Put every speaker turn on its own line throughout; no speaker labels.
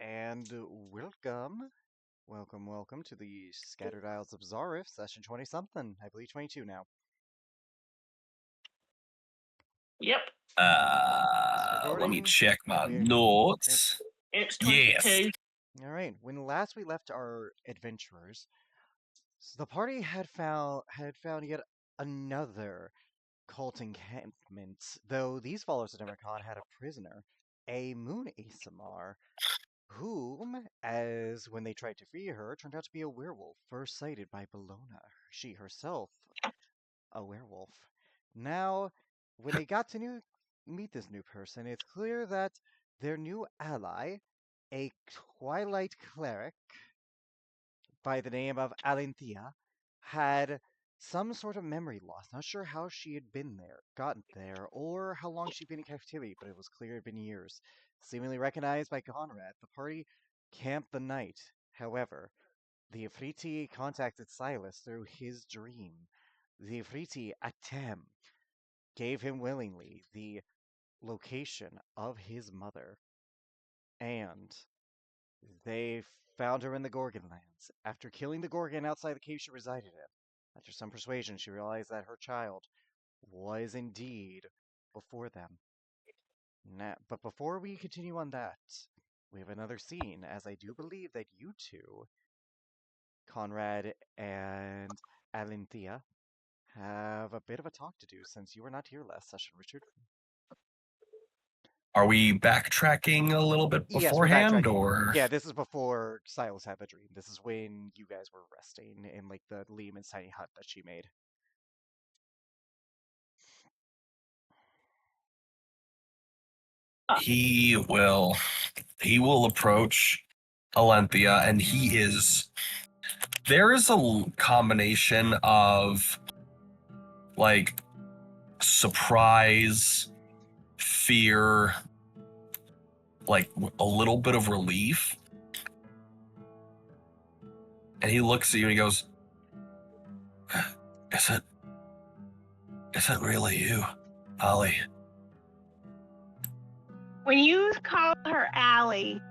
And welcome, welcome to the Scattered Isles of Zarrith, session 20-something. I believe 22 now.
Yep.
Let me
Recording.
check my
We're...
notes.
It's
Yes.
22.
Alright, when last we left our adventurers, the party had found yet another cult encampment, though these followers of Democon had a prisoner, a Moon Asamar, whom, as when they tried to free her, turned out to be a werewolf, first sighted by Bellona, she herself a werewolf. Now, when they got to meet this new person, it's clear that their new ally, a Twilight cleric by the name of Alinthea, had some sort of memory loss. Not sure how she had gotten there, or how long she'd been in captivity, but it was clear it had been years. Seemingly recognized by Conrad, the party camped the night. However, the Ifriti contacted Silas through his dream. The Ifriti Atem gave him willingly the location of his mother, and they found her in the Gorgon lands. After killing the Gorgon outside the cave she resided in, after some persuasion, she realized that her child was indeed before them. But before we continue on that, we have another scene, as I do believe that you two, Conrad and Alinthea, have a bit of a talk to do since you were not here last session, Richard.
Are we backtracking a little bit
Yes, we're
beforehand,
backtracking.
or?
Yeah, this is before Silas had the dream. This is when you guys were resting in like the Lehman's tiny hut that she made.
He will approach Alenthea, and there is a combination of like surprise, fear, like a little bit of relief. And he looks at you and he goes, Is it really you, Ollie?
When you call her Allie,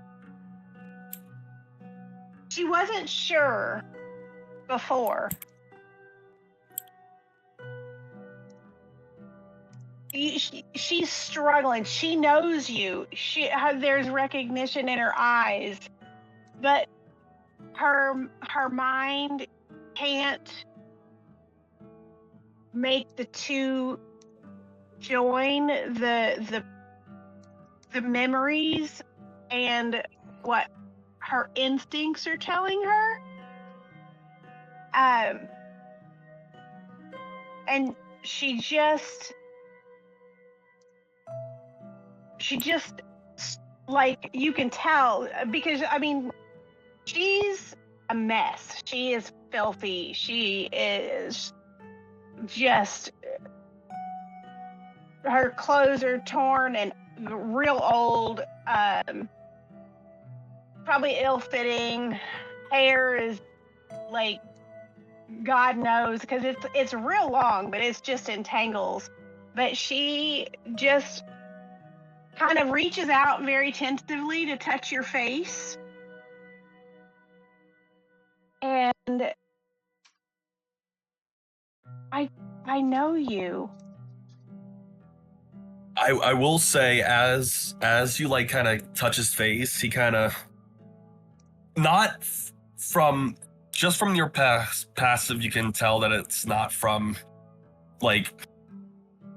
she wasn't sure before. She's struggling. She knows you. There's recognition in her eyes, but her mind can't make the two join the memories and what her instincts are telling her. And she just like, you can tell, because I mean, she's a mess. She is filthy. She is just, her clothes are torn and real old, probably ill-fitting. Hair is like, God knows, because it's real long, but it's just in tangles. But she just kind of reaches out very tentatively to touch your face. And I know you.
I will say, as you like kind of touch his face, he kind of not from just from your passive, you can tell that it's not from like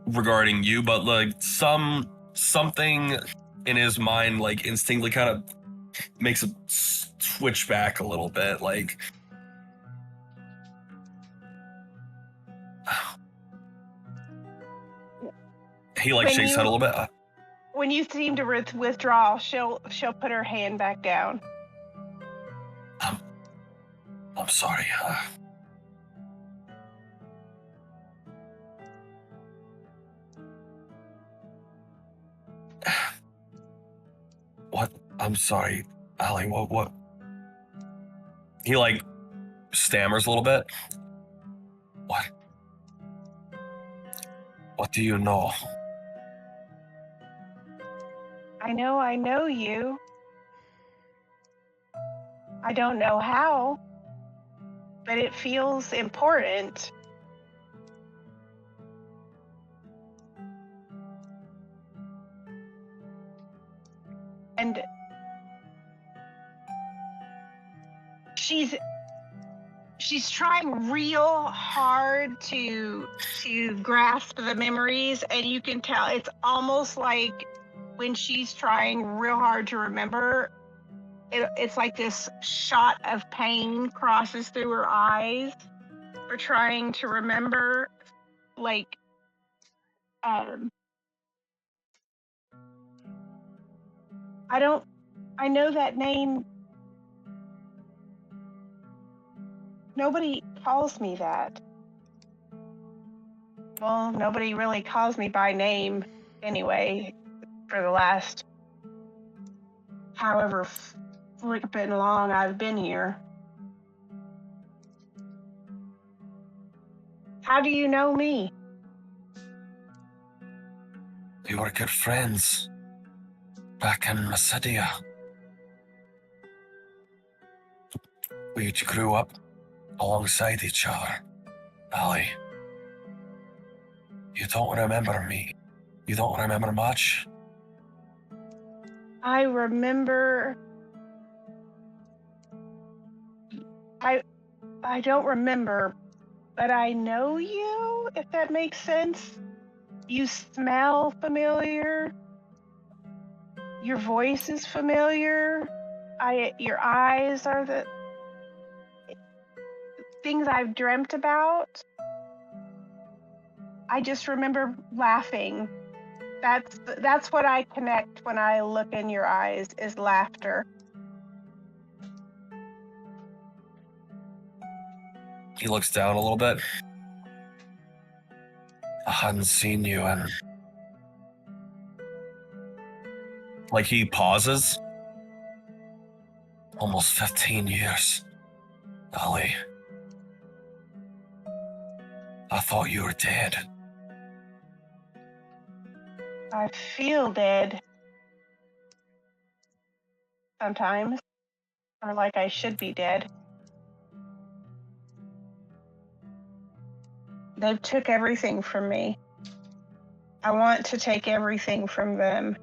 regarding you, but like something in his mind like instinctively kind of makes it switch back a little bit, like he like shakes his head a little bit.
When you seem to withdraw, she'll put her hand back down.
I'm sorry. What? I'm sorry, Allie. What? He like stammers a little bit. What? What do you know?
I know you. I don't know how, but it feels important. And she's trying real hard to grasp the memories, and you can tell it's almost like when she's trying real hard to remember, it's like this shot of pain crosses through her eyes for trying to remember. Like, I know that name. Nobody calls me that. Well, nobody really calls me by name anyway for the last however flippin' long I've been here. How do you know me?
We were good friends back in Macedonia. We grew up alongside each other. Ali, you don't remember me. You don't remember much.
I remember. I don't remember, but I know you, if that makes sense. You smell familiar. Your voice is familiar. Your eyes are the things I've dreamt about. I just remember laughing. That's what I connect when I look in your eyes, is laughter.
He looks down a little bit. I hadn't seen you in... Like, he pauses. Almost 15 years. Ali. I thought you were dead.
I feel dead sometimes, or like I should be dead. They took everything from me. I want to take everything from them.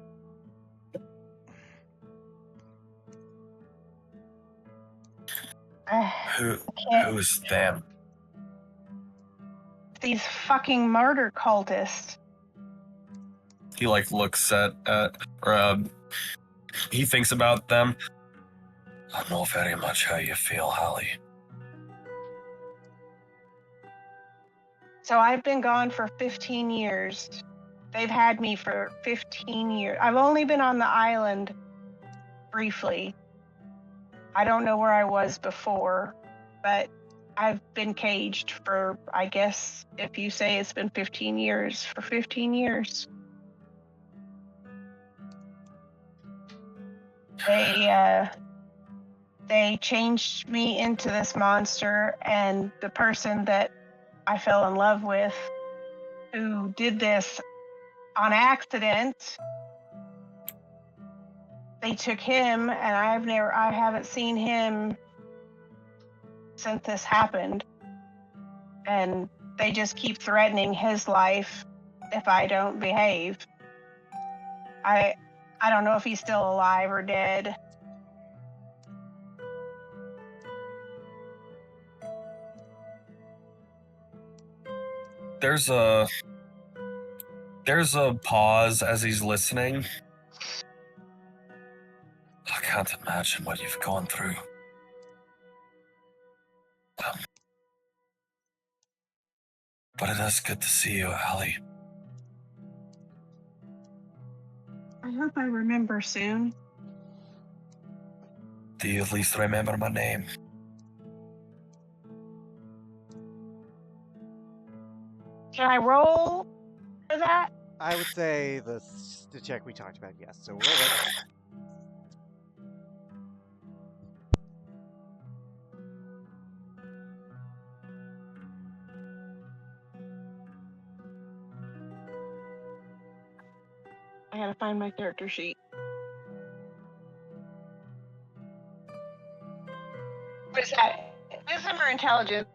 Who's them?
These fucking murder cultists.
He looks at he thinks about them. I know very much how you feel, Hallie.
So I've been gone for 15 years. They've had me for 15 years. I've only been on the island briefly. I don't know where I was before, but I've been caged for, I guess, if you say it's been 15 years, for 15 years. They changed me into this monster, and the person that I fell in love with, who did this on accident, they took him, and I haven't seen him since this happened. And they just keep threatening his life if I don't behave. I don't know if he's still alive or dead.
There's a pause as he's listening. I can't imagine what you've gone through. But it is good to see you, Allie.
I hope I remember soon.
Do you at least remember my name?
Can I roll for that?
I would say the check we talked about, yes. So roll it.
I gotta find my character sheet. Was that wisdom or intelligence?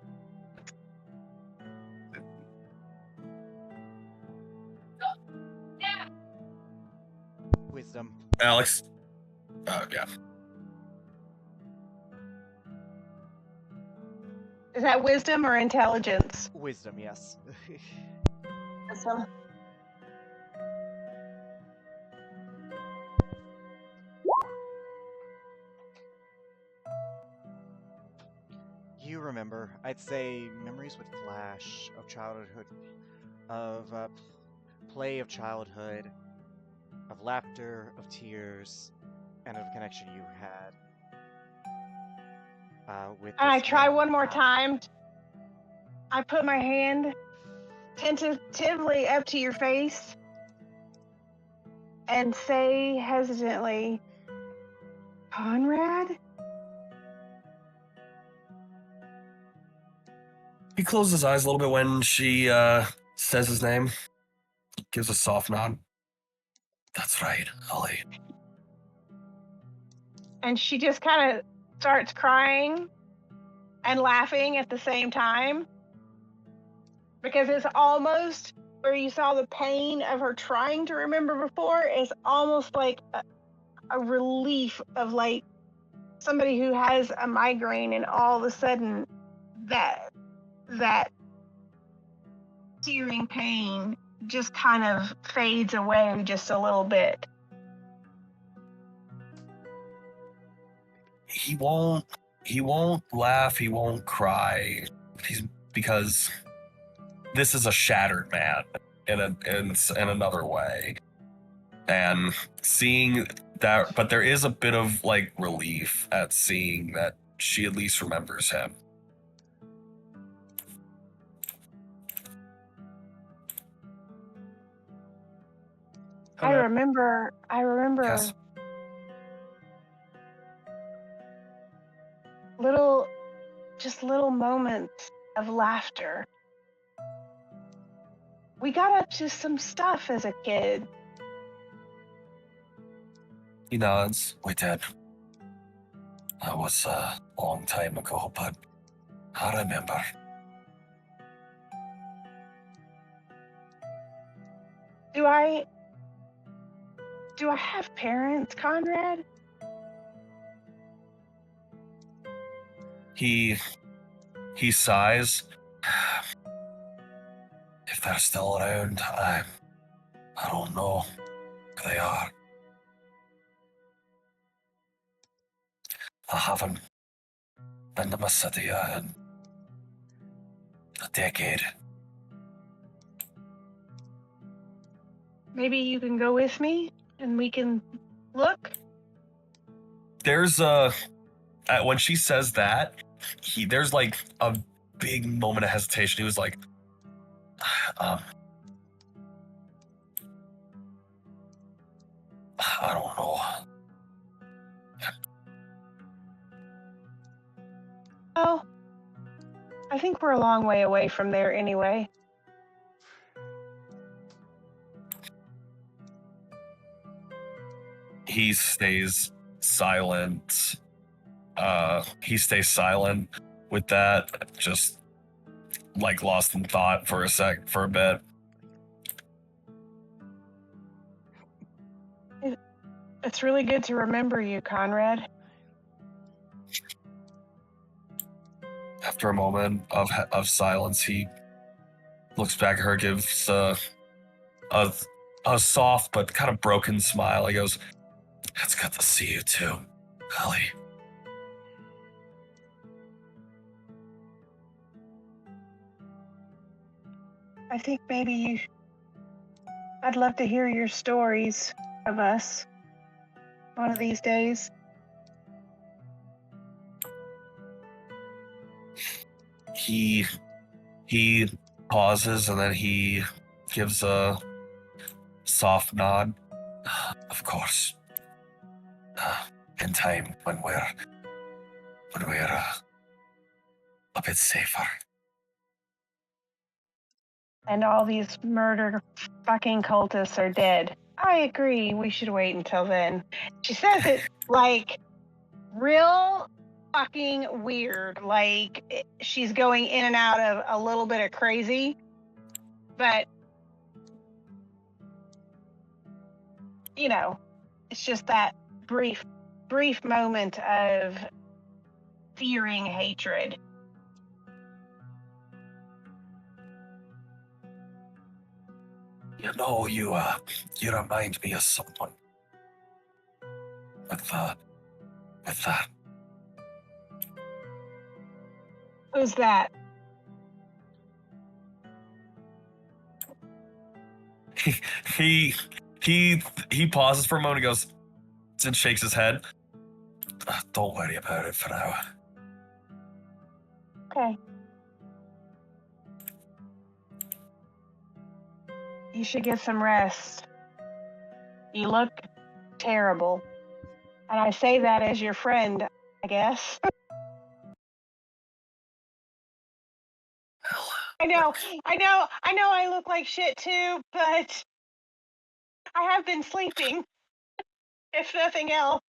Wisdom.
Alex. Yeah.
Is that wisdom or intelligence?
Wisdom, yes.
Wisdom.
You remember, I'd say memories would flash of childhood, of play of childhood, of laughter, of tears, and of the connection you had with
And I
this
try
man.
one more time. I put my hand tentatively up to your face and say hesitantly, Conrad?
He closes his eyes a little bit when she says his name. Gives a soft nod. That's right, Holly.
And she just kind of starts crying and laughing at the same time. Because it's almost where you saw the pain of her trying to remember before, is almost like a relief of like somebody who has a migraine and all of a sudden that searing pain just kind of fades away just a little bit.
He won't laugh, he won't cry. Because this is a shattered man in another way. And seeing that, but there is a bit of like relief at seeing that she at least remembers him.
I remember
Yes.
little moments of laughter. We got up to some stuff as a kid.
He nods. We did. That was a long time ago, but I remember.
Do I have parents, Conrad?
He sighs. If they're still around, I don't know who they are. I haven't been to my city in a decade.
Maybe you can go with me and we can look.
There's when she says that, there's like a big moment of hesitation. He was like, I don't know.
Oh, I think we're a long way away from there anyway.
He stays silent. He stays silent with that, just like lost in thought for a bit.
It's really good to remember you, Conrad.
After a moment of silence, he looks back at her, gives a soft but kind of broken smile. He goes, "It's good to see you too, Ellie."
I think maybe I'd love to hear your stories of us one of these days.
He pauses and then he gives a soft nod. Of course. In time when we're a bit safer.
And all these murder fucking cultists are dead. I agree. We should wait until then. She says it like real fucking weird. Like, she's going in and out of a little bit of crazy, but you know, it's just that brief moment of fearing hatred.
You know, you remind me of someone. With that.
Who's that?
He he pauses for a moment and goes and shakes his head. Don't worry about it for now.
Okay. You should get some rest. You look terrible. And I say that as your friend, I guess. I know I look like shit too, but I have been sleeping. If nothing else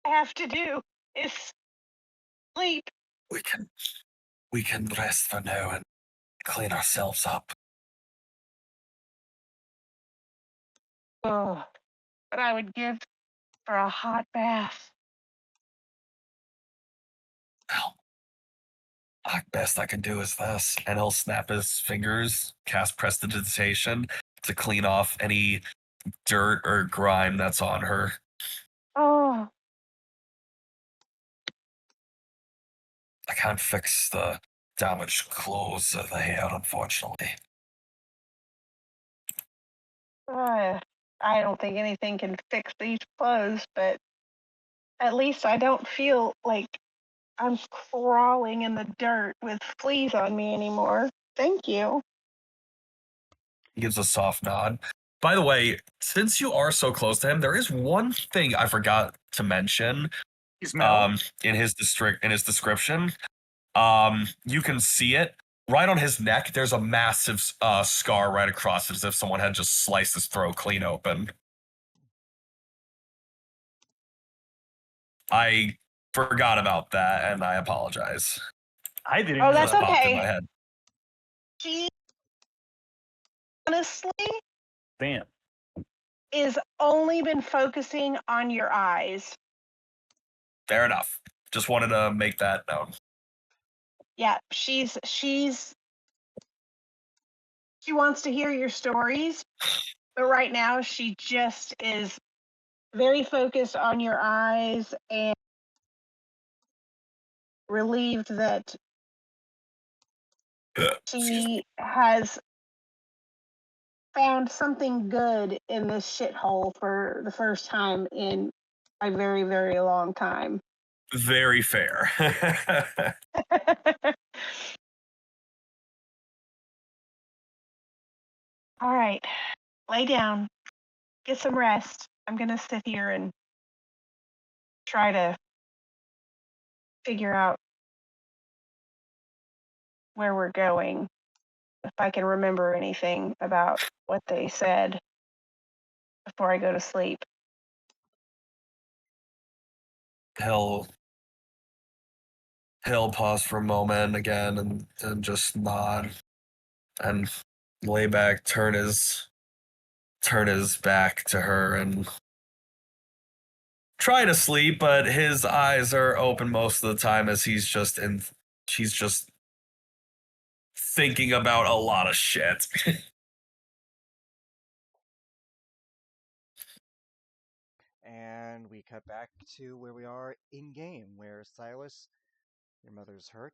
I have to do is sleep.
We can rest for now and clean ourselves up.
Oh, but I would give for a hot bath.
Well, the best I can do is this. And he'll snap his fingers, cast prestidigitation to clean off any dirt or grime that's on her.
Oh,
I can't fix the damaged clothes or the hair, unfortunately.
I don't think anything can fix these clothes, but at least I don't feel like I'm crawling in the dirt with fleas on me anymore. Thank you.
He gives a soft nod. By the way, since you are so close to him, there is one thing I forgot to mention. In his description. You can see it right on his neck. There's a massive scar right across it, as if someone had just sliced his throat clean open. I forgot about that, and I apologize.
I didn't.
Oh,
know
that's
Just
that.
popped in
okay.
my head.
She honestly
Damn.
is only been focusing on your eyes.
Fair enough. Just wanted to make that known.
Yeah, she wants to hear your stories, but right now she just is very focused on your eyes and relieved that she has found something good in this shithole for the first time in a very, very long time.
Very fair.
All right, lay down, get some rest. I'm gonna sit here and try to figure out where we're going, if I can remember anything about what they said before I go to sleep.
he'll pause for a moment again and just nod and lay back, turn his back to her and try to sleep, but his eyes are open most of the time as she's just thinking about a lot of shit.
And we cut back to where we are in game, where Silas, your mother's hurt.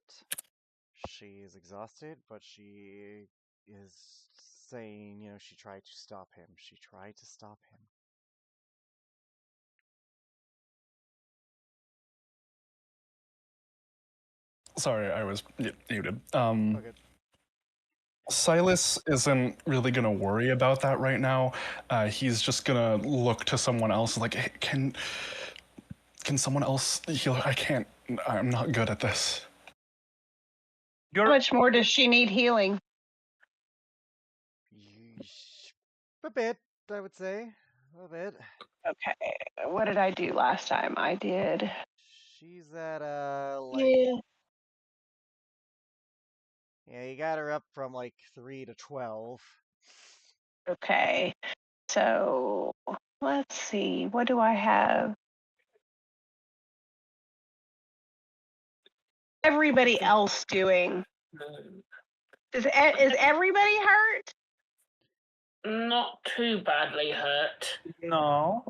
She is exhausted, but she is saying, she tried to stop him. She tried to stop him.
Sorry, I was muted.
Okay.
Silas isn't really gonna worry about that right now. He's just gonna look to someone else like, hey, can someone else heal? I can't. I'm not good at this.
How much more does she need healing?
A bit, I would say. A bit.
Okay, what did I do last time? I did
She's at
Yeah.
yeah, you got her up from like 3 to 12.
Okay. So let's see. What do I have? Everybody else doing? Is everybody hurt?
Not too badly hurt.
No.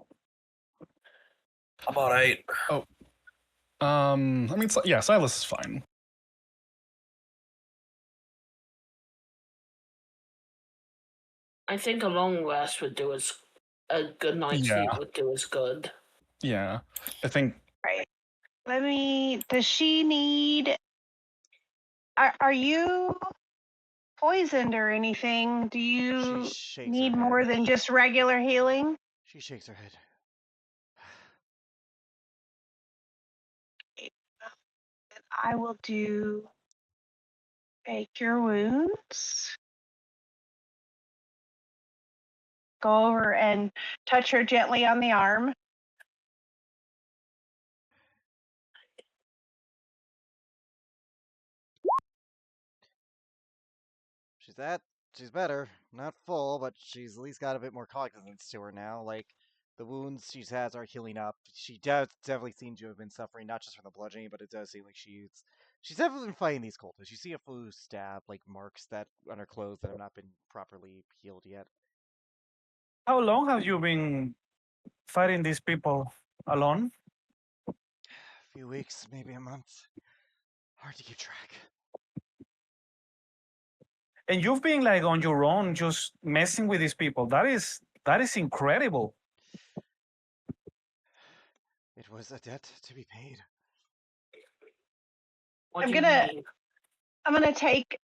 I'm all right.
I mean, yeah, Silas is fine.
I think a long rest would do us. A good night's
Yeah.
sleep would do us good.
Yeah, I think.
Right. Let me. Does she need? Are you poisoned or anything? Do
She
you
shakes
need
her
more
head.
than just regular healing?
She shakes her head.
I will do a cure wounds. Go over and touch her gently on the arm.
She's better. Not full, but she's at least got a bit more cognizance to her now. Like, the wounds she has are healing up. She does definitely seems to have been suffering, not just from the bludgeoning, but it does seem like she's definitely been fighting these cultists. You see a few stab, like, marks that on her clothes that have not been properly healed yet.
How long have you been fighting these people alone?
A few weeks, maybe a month. Hard to keep track.
And you've been like on your own, just messing with these people. That is incredible.
It was a debt to be paid.
What
I'm
do you
gonna
mean?
I'm gonna take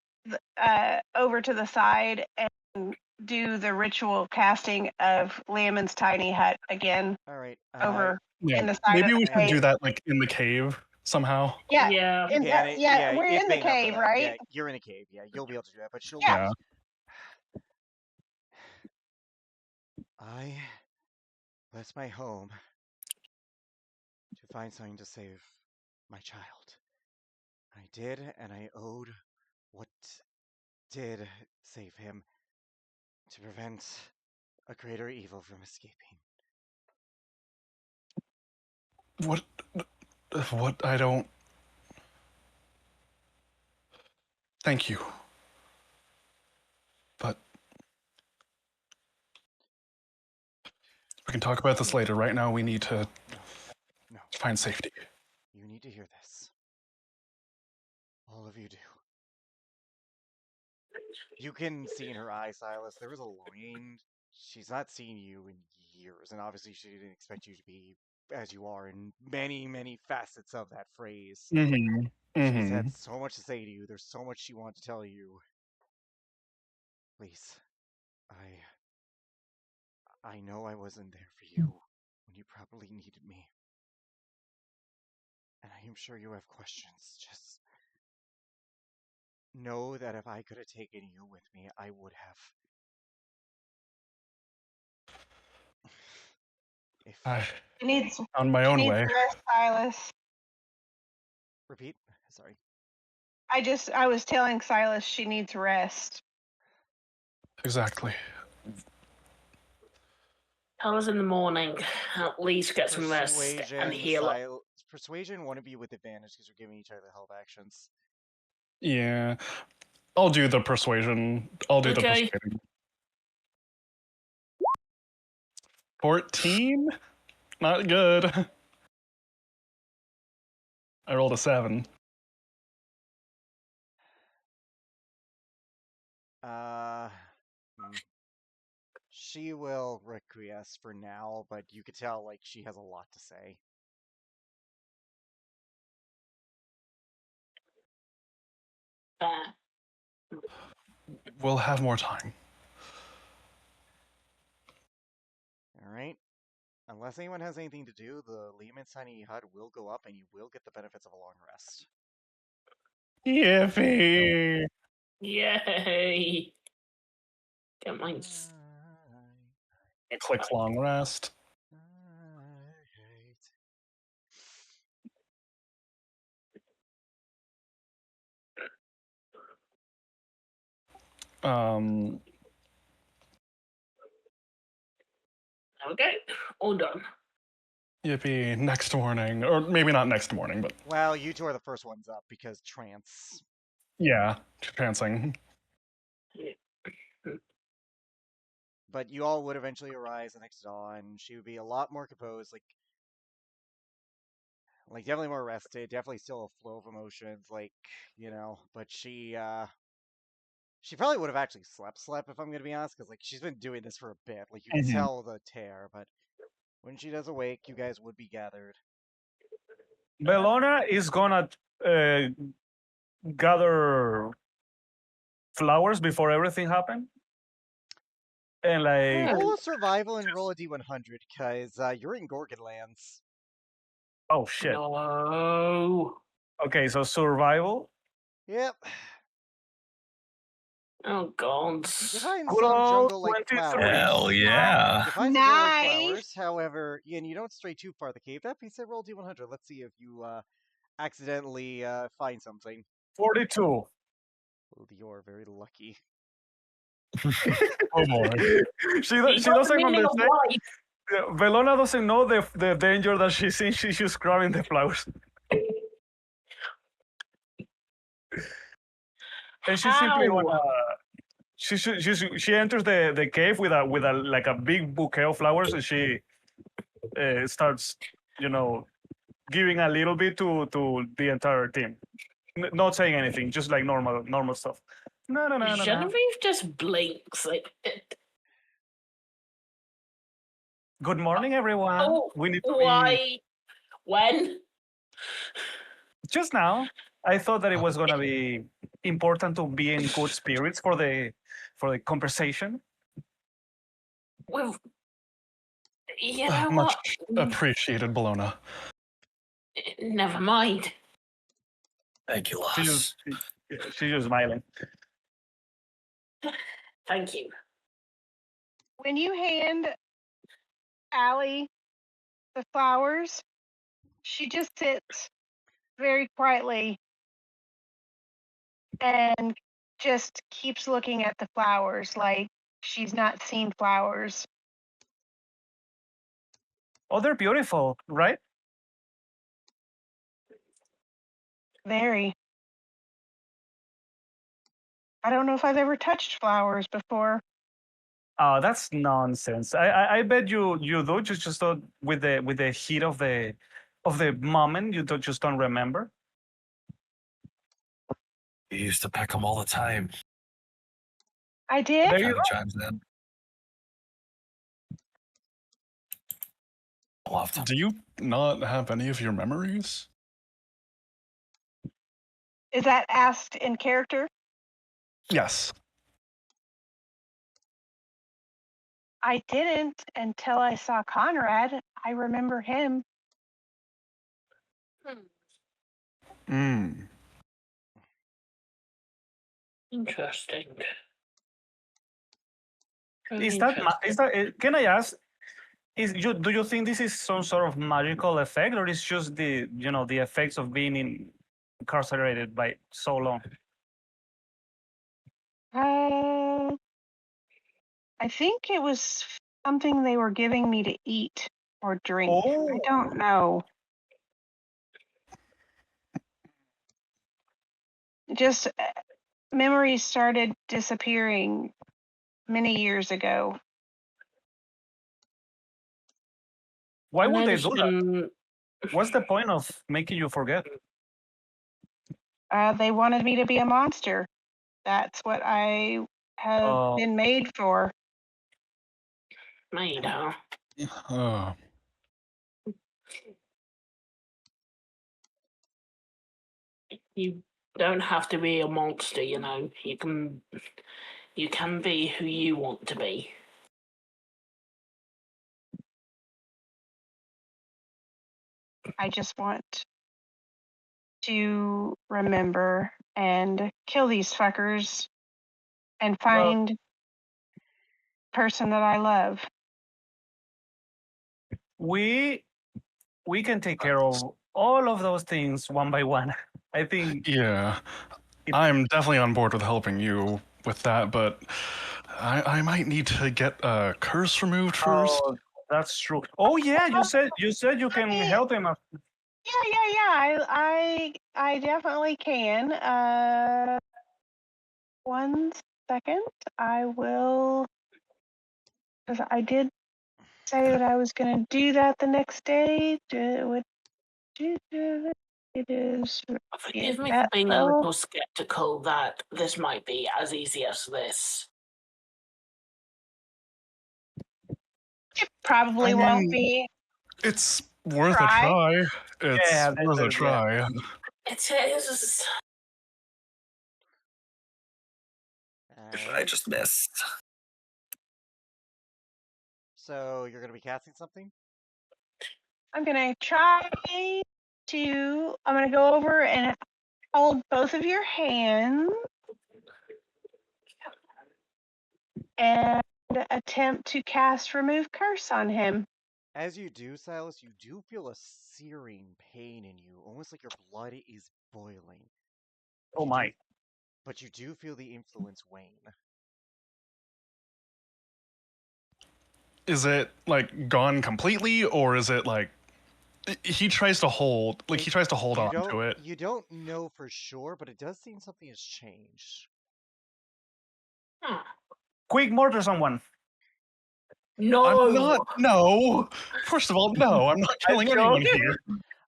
over to the side and do the ritual casting of Leomund's tiny hut again
All right.
over
Yeah,
in the side
maybe
of
we
the
should
cave.
do that like in the cave somehow.
Yeah,
Yeah.
You can.
yeah, we're
It's
in the
big enough for
cave,
that.
right?
Yeah, you're in a cave. Yeah, you'll be able to do that. But she'll.
Yeah.
I left my home to find something to save my child. I did, and I owed what did save him to prevent a greater evil from escaping.
What I don't. Thank you. But we can talk about this later. Right now, we need to
No,
find safety.
you need to hear this. All of you do. You can see in her eyes, Silas, there is a longing. She's not seen you in years, and obviously she didn't expect you to be as you are in many, many facets of that phrase.
Mm-hmm.
She's
Mm-hmm.
had so much to say to you. There's so much she wanted to tell you. Please, I know I wasn't there for you when you probably needed me. And I am sure you have questions. Just know that if I could have taken you with me, I would have. If
She needs
On my
she
own
needs
way.
to rest, Silas.
repeat, sorry.
I was telling Silas she needs rest.
Exactly.
Tell us in the morning. At least get some rest and heal up.
Persuasion wouldn't be with advantage because you're giving each other help actions.
Yeah. I'll do the persuasion. I'll do the
Okay.
persuading. 14? Not good. I rolled a 7.
She will requiesce for now, but you could tell like she has a lot to say.
We'll have more time.
All right. Unless anyone has anything to do, the Lehman's tiny hut will go up, and you will get the benefits of a long rest.
Yippee!
Yay! Get mine.
I click long rest. Um,
Okay, all done.
Yippee! Next morning, or maybe not next morning, but
Well, you two are the first ones up because trance.
yeah, trancing.
But you all would eventually arise the next dawn. She would be a lot more composed, like definitely more rested, definitely still a flow of emotions, but she probably would have actually slept if I'm gonna be honest, because like she's been doing this for a bit. Like you can
Mhm.
tell the tear, but when she does awake, you guys would be gathered.
Bellona is gonna uh, gather flowers before everything happened, and like,
Roll a survival and roll a d100, because you're in Gorgon lands.
oh shit.
No.
Okay, so survival.
Yep.
Oh God.
You find
Good
some
old
jungle-like
23.
flowers.
Hell yeah.
You find some jungle-like
Nice.
flowers. However, and you don't stray too far the cave. That being said, roll d100. Let's see if you accidentally find something.
42.
Oh, you're very lucky.
Oh boy.
She
You
she
got the
doesn't
meaning of
understand.
life.
Bellona doesn't know the danger that she's in. She's just grabbing the flowers. And she simply
How?
wanna. She enters the cave with a like a big bouquet of flowers, and she starts, giving a little bit to the entire team, not saying anything, just like normal stuff. No.
Genevieve just blinks.
Good morning, everyone.
Oh,
We need to be
why? When?
just now. I thought that it was gonna be important to be in good spirits for the conversation.
With you know
Much
what?
appreciated, Bologna.
Never mind.
Thank you,
She
Loss.
she's just smiling.
Thank you.
When you hand Allie the flowers, she just sits very quietly and just keeps looking at the flowers like she's not seen flowers.
Oh, they're beautiful, right?
Very. I don't know if I've ever touched flowers before.
Oh, that's nonsense. I bet you do. Just don't, with the heat of the moment, you just don't remember.
You used to peck them all the time.
I did?
There you
Kind
go.
of chimes in. Loved.
Do you not have any of your memories?
Is that asked in character?
Yes.
I didn't until I saw Conrad. I remember him.
Hmm.
Interesting.
Is that? Can I ask? Do you think this is some sort of magical effect, or is just the effects of being incarcerated by so long?
I think it was something they were giving me to eat or drink. I
Oh,
don't know. Just memories started disappearing many years ago.
why
I know
would they
there's
do that?
been
What's the point of making you forget?
They wanted me to be a monster. That's what I have
Oh,
been made for.
made, huh?
Oh.
You don't have to be a monster, you know. You can be who you want to be.
I just want to remember and kill these fuckers and
well,
find person that I love.
we can take care of all of those things one by one. I think
Yeah. I'm definitely on board with helping you with that, but I might need to get a curse removed first.
Oh, that's true. Oh yeah, you said you can help him.
Yeah. I definitely can. 1 second. I will, because I did say that I was going to do that the next day. It is
Forgive me for
that
being a
spell.
little skeptical that this might be as easy as this.
It probably
I
won't
mean,
be.
it's worth a
Try.
try. It's
Yeah,
worth a try.
It is.
I
Alright.
just missed.
So you're gonna be casting something?
I'm going to try to, I'm going to go over and hold both of your hands and attempt to cast Remove Curse on him.
As you do, Silas, you do feel a searing pain in you, almost like your blood is boiling.
Oh
You
my.
do, but you do feel the influence wane.
Is it like gone completely, or is it like he tries to hold on to it?
You don't know for sure, but it does seem something has changed.
Hmm.
Quick, murder someone.
No.
I'm not. No. First of all, no. I'm not killing anyone here.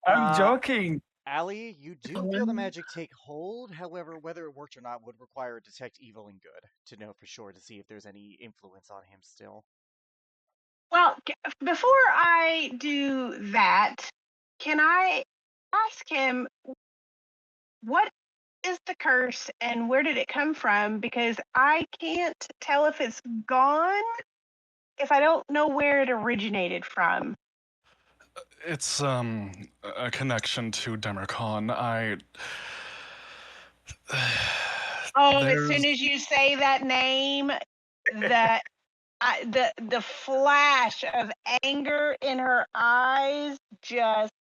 I'm joking.
Allie, you do feel the magic take hold. However, whether it worked or not would require detect evil and good to know for sure to see if there's any influence on him still.
Well, before I do that, can I ask him what is the curse and where did it come from? Because I can't tell if it's gone if I don't know where it originated from.
It's a connection to Demercon.
Oh, as
There's
soon as you say that name, that the flash of anger in her eyes just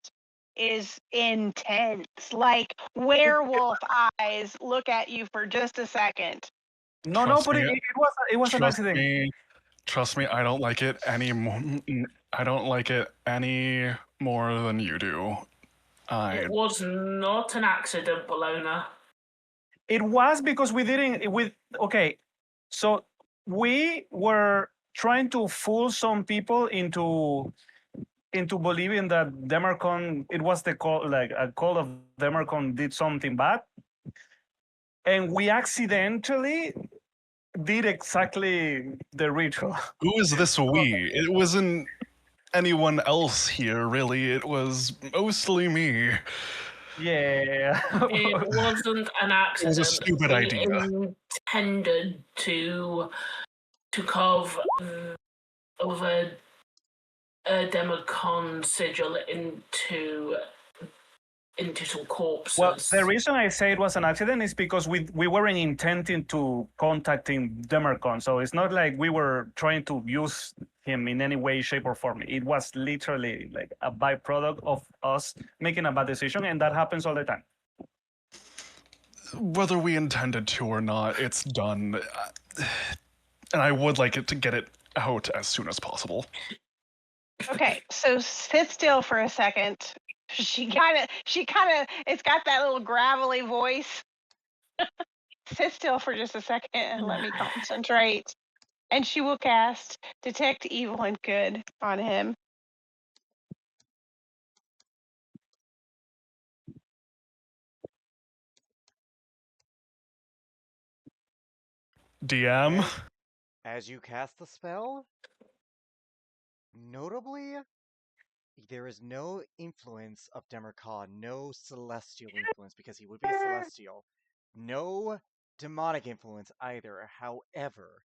is intense. Like werewolf eyes look at you for just a second.
No,
trust
but
me.
it was an
Trust
accident.
me. Trust me. I don't like it any more. I don't like it any more than you do.
It was not an accident, Bologna.
It was because we didn't. Okay, so we were trying to fool some people into believing that Demercon, it was the call, like a call of Demercon did something bad, and we accidentally did exactly the ritual.
Who is this we? It wasn't anyone else here, really. It was mostly me.
Yeah.
It wasn't an
It was
accident.
a stupid
We
idea.
intended to carve of a Democon sigil into some corpses.
Well, the reason I say it was an accident is because we weren't intending to contacting Demercon, so it's not like we were trying to use him in any way, shape, or form. It was literally like a byproduct of us making a bad decision, and that happens all the time.
Whether we intended to or not, it's done. And I would like it to get it out as soon as possible.
Okay, so sit still for a second. She kind of, it's got that little gravelly voice. Sit still for just a second and let me concentrate. And she will cast Detect Evil and Good on him.
DM?
As you cast the spell, notably, there is no influence of Demercon, no celestial influence, because he would be a celestial. No demonic influence either. However,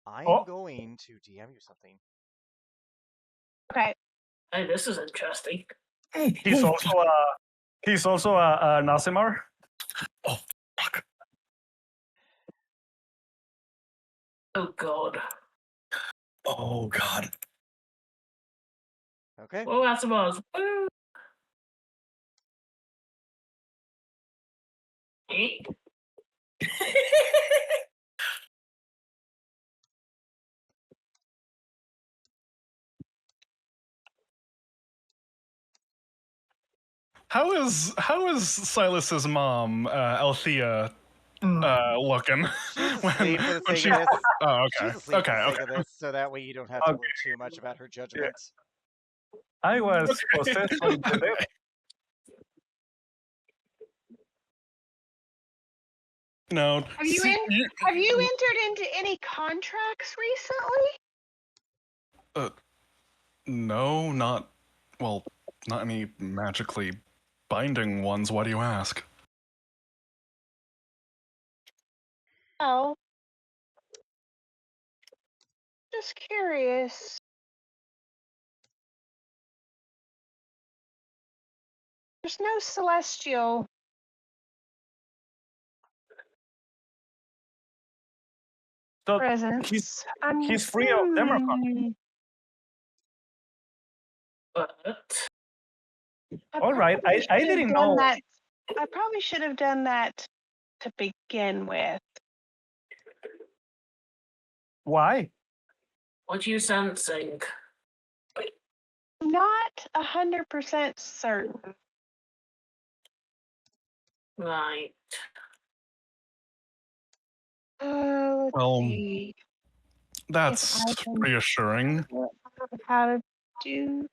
I am going to DM you something.
Okay.
Hey, this is interesting.
He's also a Nasimar.
Oh, fuck.
Oh, God.
Oh, God.
Okay.
Well, that's a buzz.
How is Silas's mom, Althea, looking?
She's asleep for the
when
sake
she?
of this.
Oh,
She's
okay.
asleep for
Okay.
the sake
Okay.
of this, so that way you don't have to
Okay.
worry too much about her judgment.
I was possessed from the devil.
No.
Have you
See,
have you entered into any contracts recently?
No, not any magically binding ones. Why do you ask?
Oh, just curious. There's no celestial
So
presence.
he's free of Democrat.
But
All right,
probably
I
should have
didn't
done
know.
that. I probably should have done that to begin with.
Why?
what are you sensing?
Not 100% certain.
Right.
Let's
Well,
see
that's
I can
reassuring.
how to do.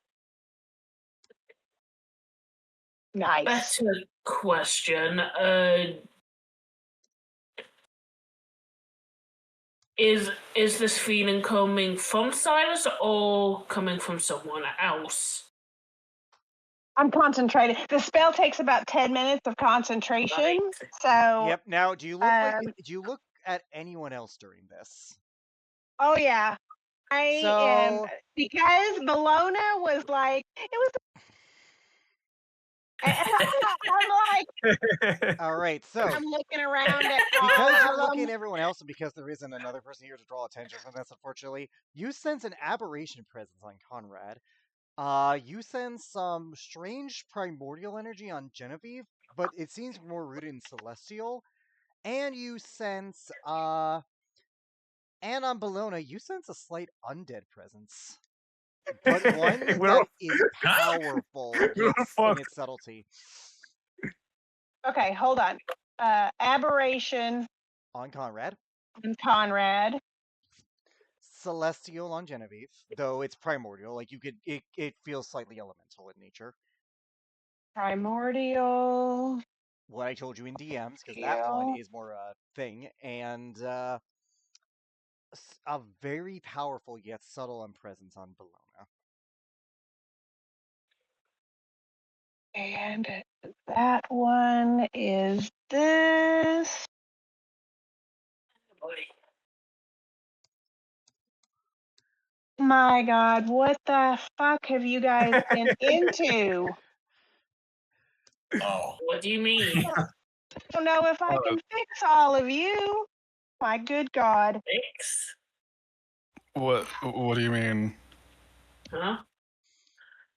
Nice.
Better question. Is this feeling coming from Silas or coming from someone else?
I'm concentrated. The spell takes about 10 minutes of concentration.
Right.
So,
Yep. Now, do you look at anyone else during this?
oh yeah, I am
So,
because Bologna was like it was. I'm like
all right. So,
I'm looking around at
because you're
all of
looking
them.
at everyone else, and because there isn't another person here to draw attention from this, unfortunately, you sense an aberration presence on Conrad. You sense some strange primordial energy on Genevieve, but it seems more rooted in celestial. And you sense, and on Bologna, you sense a slight undead presence, but one
We're
that is powerful
we're
yet in
fucked.
its subtlety.
Okay, hold on. Aberration
On Conrad,
and Conrad.
celestial on Genevieve, though it's primordial. Like it feels slightly elemental in nature.
Primordial.
What I told you in DMs, because that one
Steel.
is more a thing, and a very powerful yet subtle presence on Bologna.
And that one is this. My God, what the fuck have you guys been into?
Oh.
What do you mean?
I don't know if I can fix all of you. My good God.
Fix?
What do you mean?
Huh?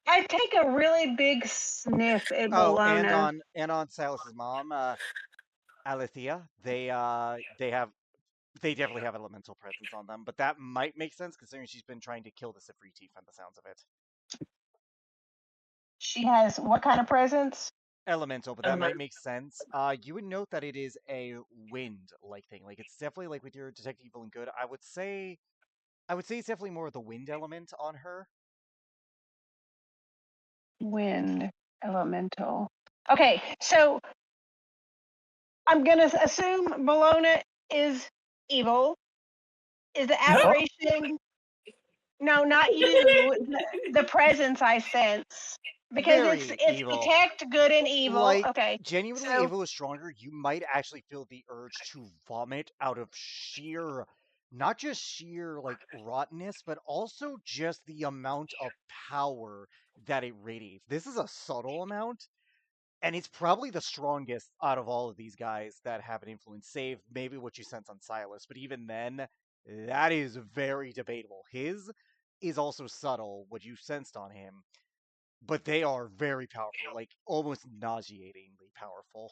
I take a really big sniff at
Oh,
Bologna.
and on Silas's mom, Alethea, they definitely have elemental presence on them, but that might make sense considering she's been trying to kill the Sifriti from the sounds of it.
She has what kind of presence?
Elemental, but that might make sense. You would note that it is a wind-like thing. Like it's definitely like with your detect evil and good. I would say it's definitely more of the wind element on her.
Wind elemental. Okay, so I'm gonna assume Bologna is evil. Is the aberration? No, not you. The presence I sense because it's
Very evil.
detect good and evil.
Like,
Okay,
genuinely,
so
if it was stronger, you might actually feel the urge to vomit out of sheer, not just sheer, like, rottenness, but also just the amount of power that it radiates. This is a subtle amount, and it's probably the strongest out of all of these guys that have an influence, save maybe what you sense on Silas. But even then, that is very debatable. His is also subtle, what you sensed on him, but they are very powerful, like almost nauseatingly powerful.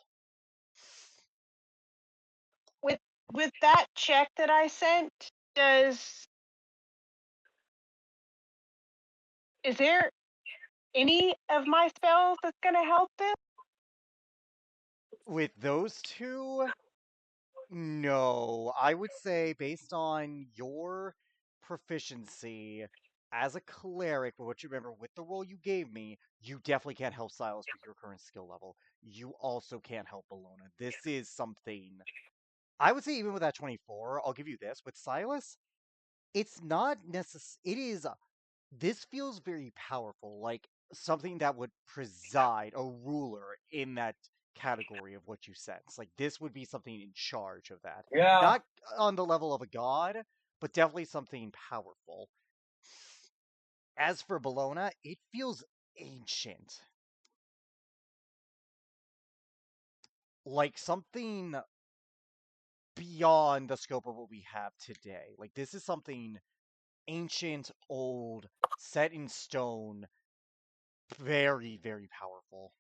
with that check that I sent, is there any of my spells that's going to help this?
With those two, no. I would say based on your proficiency as a cleric, but what you remember with the role you gave me, you definitely can't help Silas with your current skill level. You also can't help Bologna. This is something I would say even with that 24, I'll give you this. With Silas, it's not necessary. It is. This feels very powerful, like something that would preside a ruler in that category of what you sense. Like this would be something in charge of that.
Yeah.
Not on the level of a god, but definitely something powerful. As for Bologna, it feels ancient. Like something beyond the scope of what we have today. Like this is something ancient, old, set in stone, very, very powerful.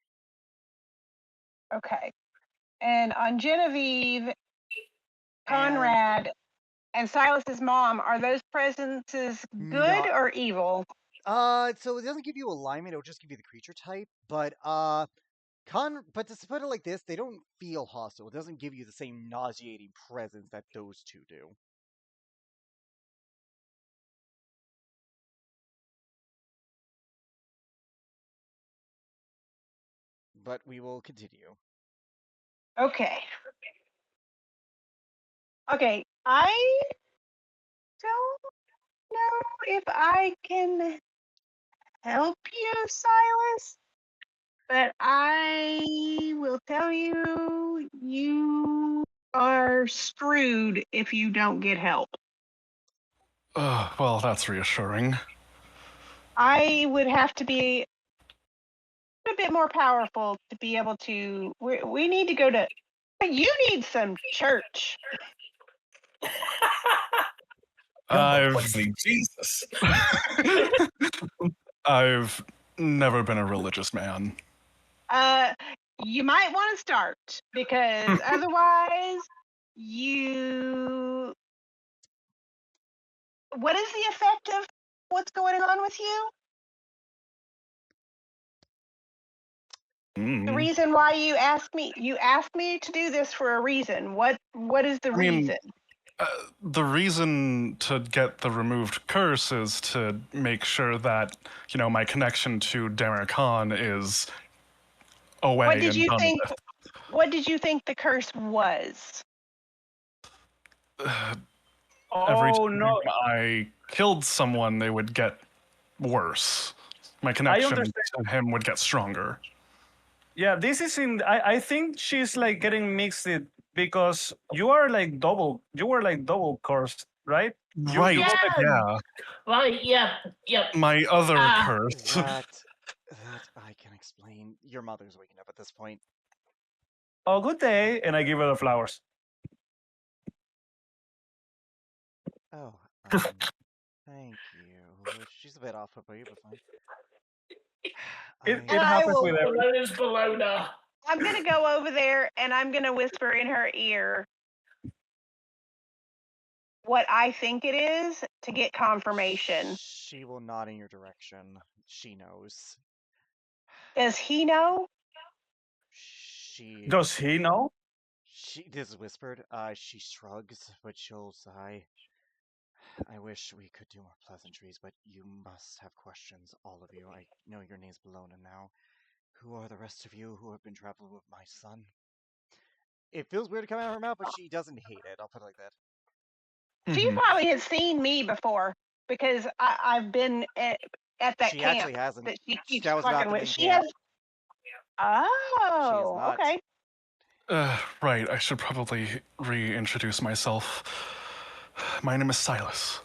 Okay. And on Genevieve, Conrad, and Silas's mom, are those presences good
Not-
or evil?
So it doesn't give you alignment, it'll just give you the creature type, but but to put it like this, they don't feel hostile. It doesn't give you the same nauseating presence that those two do. But we will continue.
Okay. Okay, I don't know if I can help you, Silas, but I will tell you, you are screwed if you don't get help.
Well, that's reassuring.
I would have to be a bit more powerful to be able to. We need to go to. You need some church.
Jesus.
I've never been a religious man.
You might want to start because otherwise, you. What is the effect of what's going on with you? The reason why you asked me to do this for a reason. What is the reason?
The reason to get the removed curse is to make sure that, my connection to Darrakhan is away
What did
and
you
done
think?
with.
What did you think the curse was?
Every
Oh
time
no,
I killed someone, they would get worse. My connection
understand.
to him would get stronger.
Yeah, this is in. I think she's like getting mixed it because you were like double cursed, right?
Right,
You got the,
yeah.
Right, yeah, yep.
My other
Ah.
curse.
That I can explain. Your mother's waking up at this point.
oh, good day, and I give her the flowers.
Oh, thank you. She's a bit off about you, but fine.
It
And I
happens
will-
with everyone.
Bologna's Bologna.
I'm gonna go over there and I'm gonna whisper in her ear what I think it is to get confirmation.
She will nod in your direction. She knows.
Does he know?
She.
Does he know?
This is whispered. She shrugs, but she'll sigh. I wish we could do more pleasantries, but you must have questions, all of you. I know your name's Bologna now. Who are the rest of you who have been traveling with my son? It feels weird to come out of her mouth, but she doesn't hate it. I'll put it like that.
She probably has seen me before because I've been at that
She
camp
actually hasn't.
that she keeps
That was not
fucking
the
with.
main
She
camp.
has. Oh,
not.
okay.
Right, I should probably reintroduce myself. My name is Silas.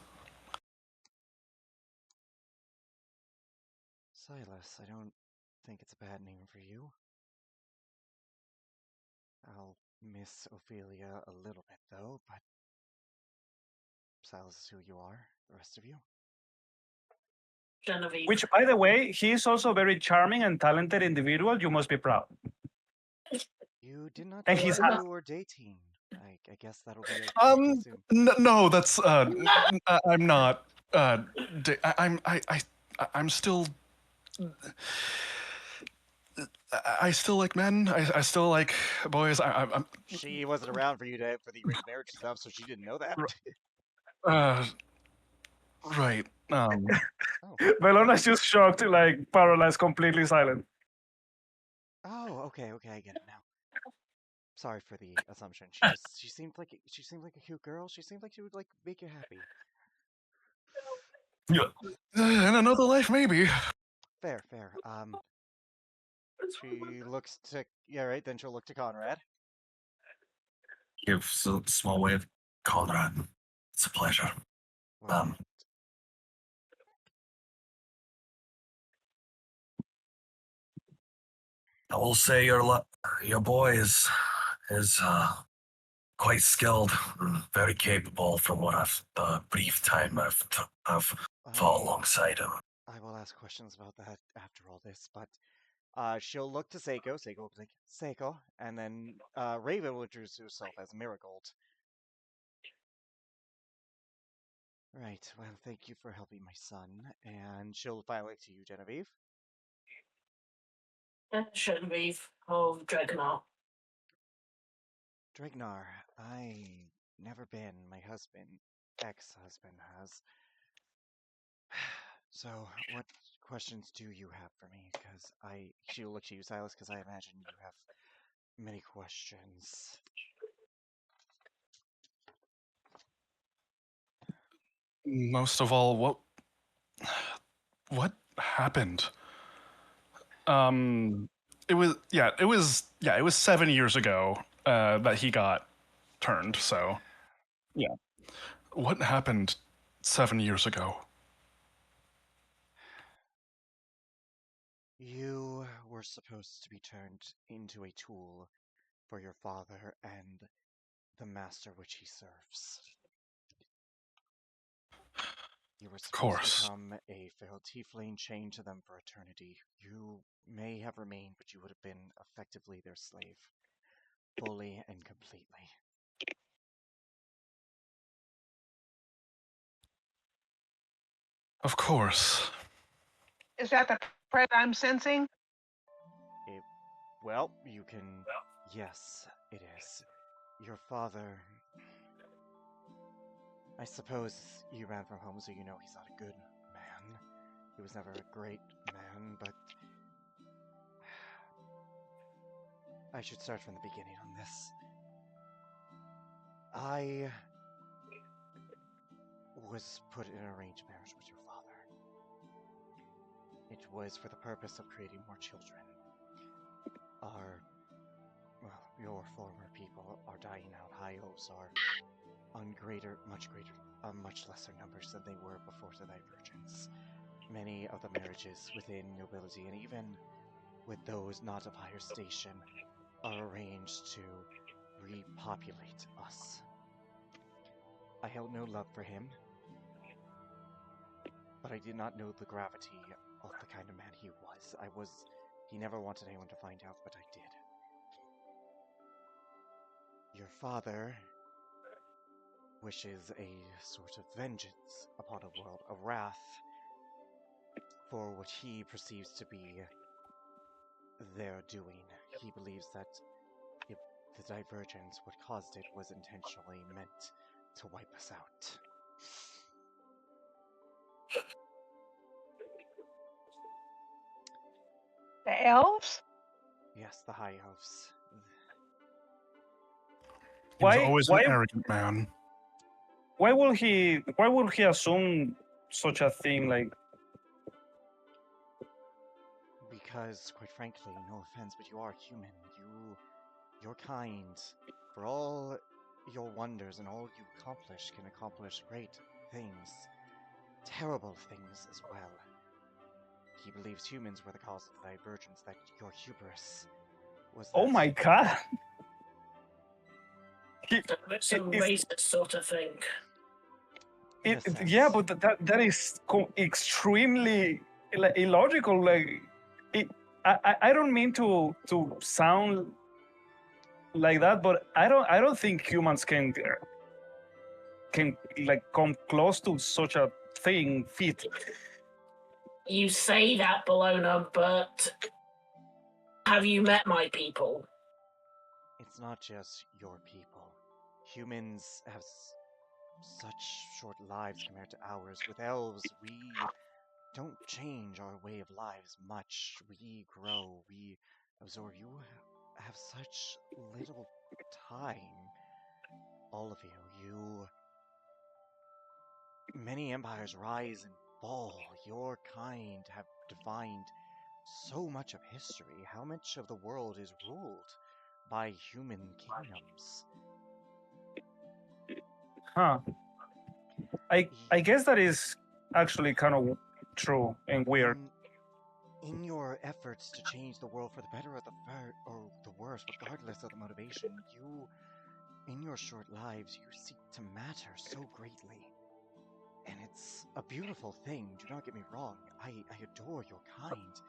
Silas, I don't think it's a bad name for you. I'll miss Ophelia a little bit, though, but Silas is who you are, the rest of you.
Genevieve.
Which, by the way, he is also a very charming and talented individual. You must be proud.
You did not
And
tell
he's
me
ha-
you were dating. I guess that'll be too soon.
No, that's I'm not. I'm still I still like men. I still like boys. I'm
She wasn't around for the arranged marriage stuff, so she didn't know that.
uh, right.
Oh,
Velona's just shocked, like paralyzed, completely silent.
oh, okay, I get it now. Sorry for the assumption. She seemed like a cute girl. She seemed like she would like make you happy.
Yeah.
In another life, maybe.
Fair. She looks to right. Then she'll look to Conrad.
Gives a small wave. Conrad, it's a pleasure.
Well,
I will say your boy is quite skilled and very capable from what the brief time I've fought alongside him.
I will ask questions about that after all this, but she'll look to Seiko. Seiko will be like, Seiko, and then Raven will introduce herself as Marigold. Right, well, thank you for helping my son, and she'll finally to you, Genevieve.
Genevieve of Dreadnought.
Dregnar, I never been. My ex-husband has. So, what questions do you have for me? Because she'll look to you, Silas, because I imagine you have many questions.
Most of all, what happened? It was 7 years ago that he got turned. So, yeah. What happened 7 years ago?
You were supposed to be turned into a tool for your father and the master which he serves. You were
Of
supposed to
course.
become a feral tiefling chained to them for eternity. You may have remained, but you would have been effectively their slave, fully and completely.
Of course.
Is that the threat I'm sensing?
Well, you can. Yes, it is. Your father. I suppose you ran from home, so you know he's not a good man. He was never a great man, but. I should start from the beginning on this. I was put in an arranged marriage with your father. It was for the purpose of creating more children. Your former people are dying out. High elves are on much lesser numbers than they were before the divergence. Many of the marriages within nobility, and even with those not of higher station, are arranged to repopulate us. I held no love for him, but I did not know the gravity of the kind of man he was. He never wanted anyone to find out, but I did. Your father wishes a sort of vengeance upon a world, a wrath for what he perceives to be their doing. He believes that the divergence, what caused it, was intentionally meant to wipe us out.
The elves?
Yes, the High Elves.
He was
Why?
always
Why?
an arrogant man.
Why will he? Why would he assume such a thing? Like,
Because, quite frankly, no offense, but you are human. You're kind. For all your wonders and all you accomplish can accomplish great things. Terrible things as well. He believes humans were the cause of the divergence, that your hubris was that.
oh my god!
It's a racist sort of thing.
Yeah, but that is extremely illogical. Like, I don't mean to sound like that, but I don't think humans can like come close to such a thing. Fit.
You say that, Bologna, but have you met my people?
It's not just your people. Humans have such short lives compared to ours. With elves, we don't change our way of lives much. We grow, we absorb. You have such little time. All of you. Many empires rise and fall. Your kind have defined so much of history. How much of the world is ruled by human kingdoms?
Huh. I guess that is actually kind of true and weird.
In your efforts to change the world for the better or the worse, regardless of the motivation, you, in your short lives, you seek to matter so greatly. And it's a beautiful thing, do not get me wrong. I adore your kind.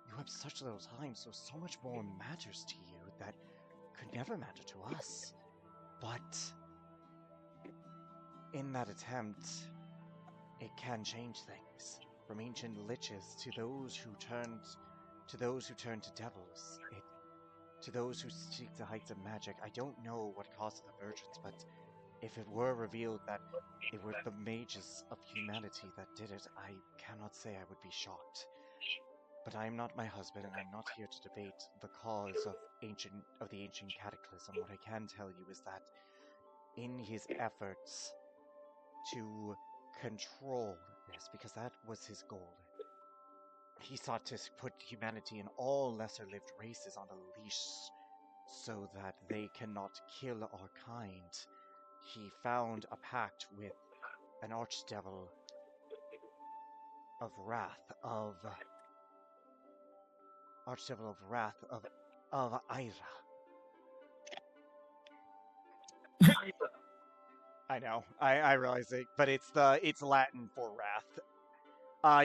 You have such little time, so much more matters to you that could never matter to us. But in that attempt, it can change things. From ancient liches to those who turned to devils, to those who seek the heights of magic. I don't know what caused the divergence, but if it were revealed that it were the mages of humanity that did it, I cannot say I would be shocked. But I am not my husband, and I'm not here to debate the cause of the ancient cataclysm. What I can tell you is that in his efforts to control this, because that was his goal, he sought to put humanity and all lesser-lived races on a leash so that they cannot kill our kind. He found a pact with an archdevil of wrath, of Ira. I know, I realize it, but it's Latin for wrath.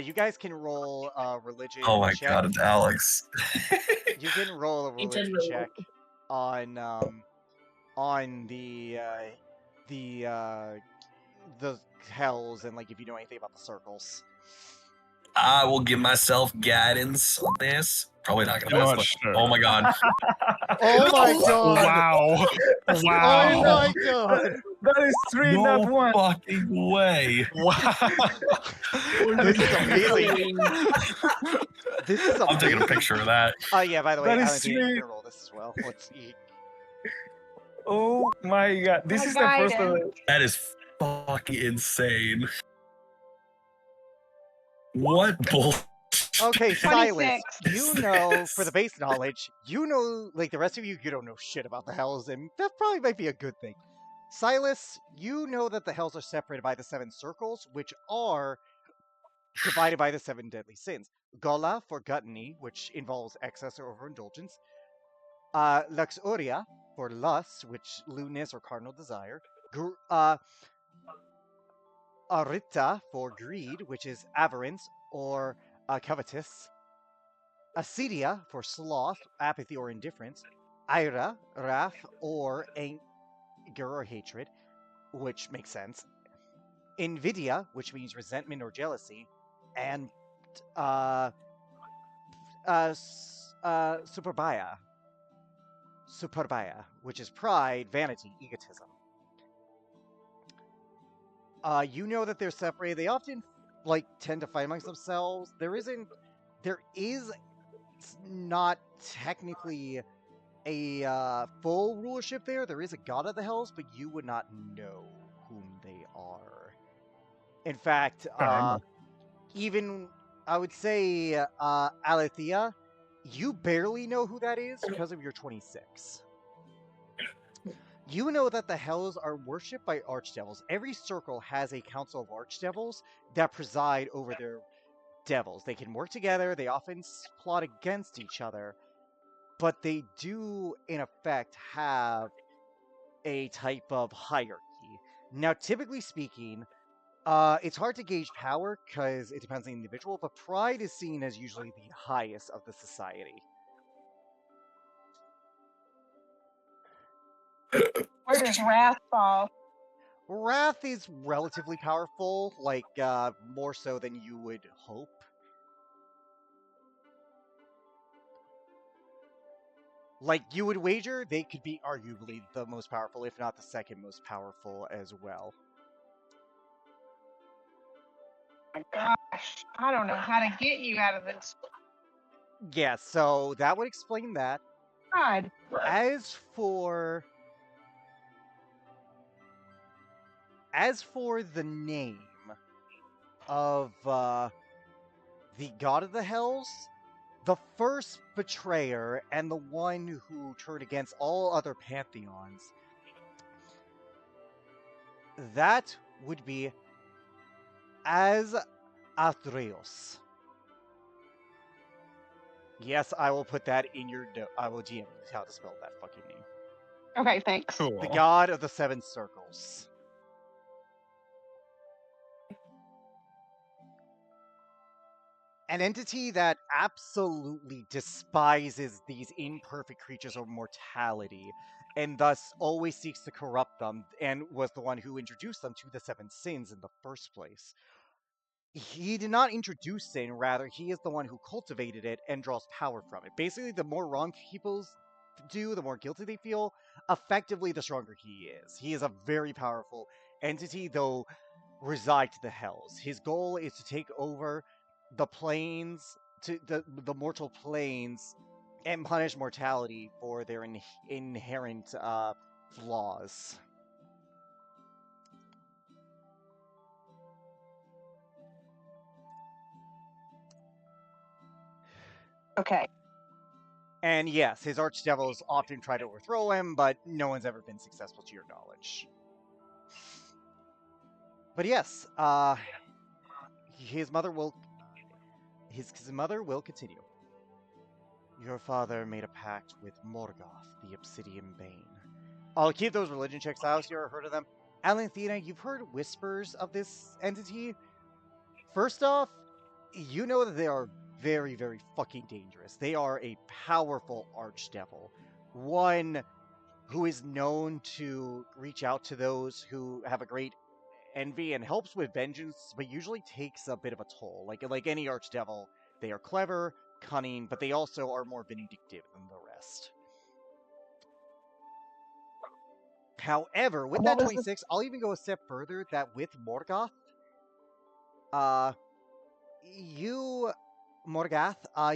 You guys can roll a religion
Oh my
check.
god, Alex.
You can roll a
You did
religion
really
check on the hells and like if you know anything about the circles.
I will give myself guidance on this. Probably not gonna
You know
pass,
what?
but
Sure.
oh my god.
Oh my
No!
god!
Wow.
Oh
Wow.
my god!
That is three,
No
not one.
fucking way.
Wow.
This is amazing. This is amazing.
I'm taking a picture of that.
Yeah, by the way,
That is
Alan, you
sweet.
can roll this as well. Let's see.
Oh my god. This
My
is the first
guidance.
That is fucking insane. What bull?
Okay, Silas,
26.
you know, for the base knowledge, you know, like the rest of you don't know shit about the hells, and that probably might be a good thing. Silas, you know that the hells are separated by the 7 circles, which are divided by the 7 deadly sins. Gola for gluttony, which involves excess or overindulgence. Luxuria for lust, which lewdness or cardinal desire. Arita for greed, which is avarice or covetous. Acedia for sloth, apathy or indifference. Ira, wrath or anger or hatred, which makes sense. Invidia, which means resentment or jealousy. And superbia, which is pride, vanity, egotism. You know that they're separated. They often tend to fight amongst themselves. There is not technically a full rulership there. There is a god of the hells, but you would not know whom they are. In fact, even I would say Alethea, you barely know who that is because of your 26. You know that the hells are worshipped by archdevils. Every circle has a council of archdevils that preside over their devils. They can work together, they often plot against each other, but they do, in effect, have a type of hierarchy. Now, typically speaking, it's hard to gauge power because it depends on the individual, but pride is seen as usually the highest of the society.
Where does wrath fall?
Wrath is relatively powerful, more so than you would hope. Like, you would wager they could be arguably the most powerful, if not the second most powerful as well.
My gosh, I don't know how to get you out of this.
Yeah, so that would explain that.
God.
As for the name of the god of the hells, the first betrayer and the one who turned against all other pantheons, that would be as Athreos. Yes, I will put that in your note. I will GM you how to spell that fucking name.
Okay, thanks.
Cool.
The god of the seven circles. An entity that absolutely despises these imperfect creatures of mortality, and thus always seeks to corrupt them, and was the one who introduced them to the seven sins in the first place. He did not introduce sin, rather, he is the one who cultivated it and draws power from it. Basically, the more wrong people do, the more guilty they feel, effectively, the stronger he is. He is a very powerful entity, though reside to the hells. His goal is to take over the planes, to the mortal planes, and punish mortality for their inherent flaws.
Okay.
And yes, his archdevils often try to overthrow him, but no one's ever been successful to your knowledge. But yes, his mother will continue. Your father made a pact with Morgoth, the Obsidian Bane. I'll keep those religion checks out. You ever heard of them? Alanthina, you've heard whispers of this entity. First off, you know that they are very, very fucking dangerous. They are a powerful archdevil. One who is known to reach out to those who have a great envy and helps with vengeance, but usually takes a bit of a toll. Like any archdevil, they are clever, cunning, but they also are more vindictive than the rest. However, with that 26, I'll even go a step further that with Morgoth,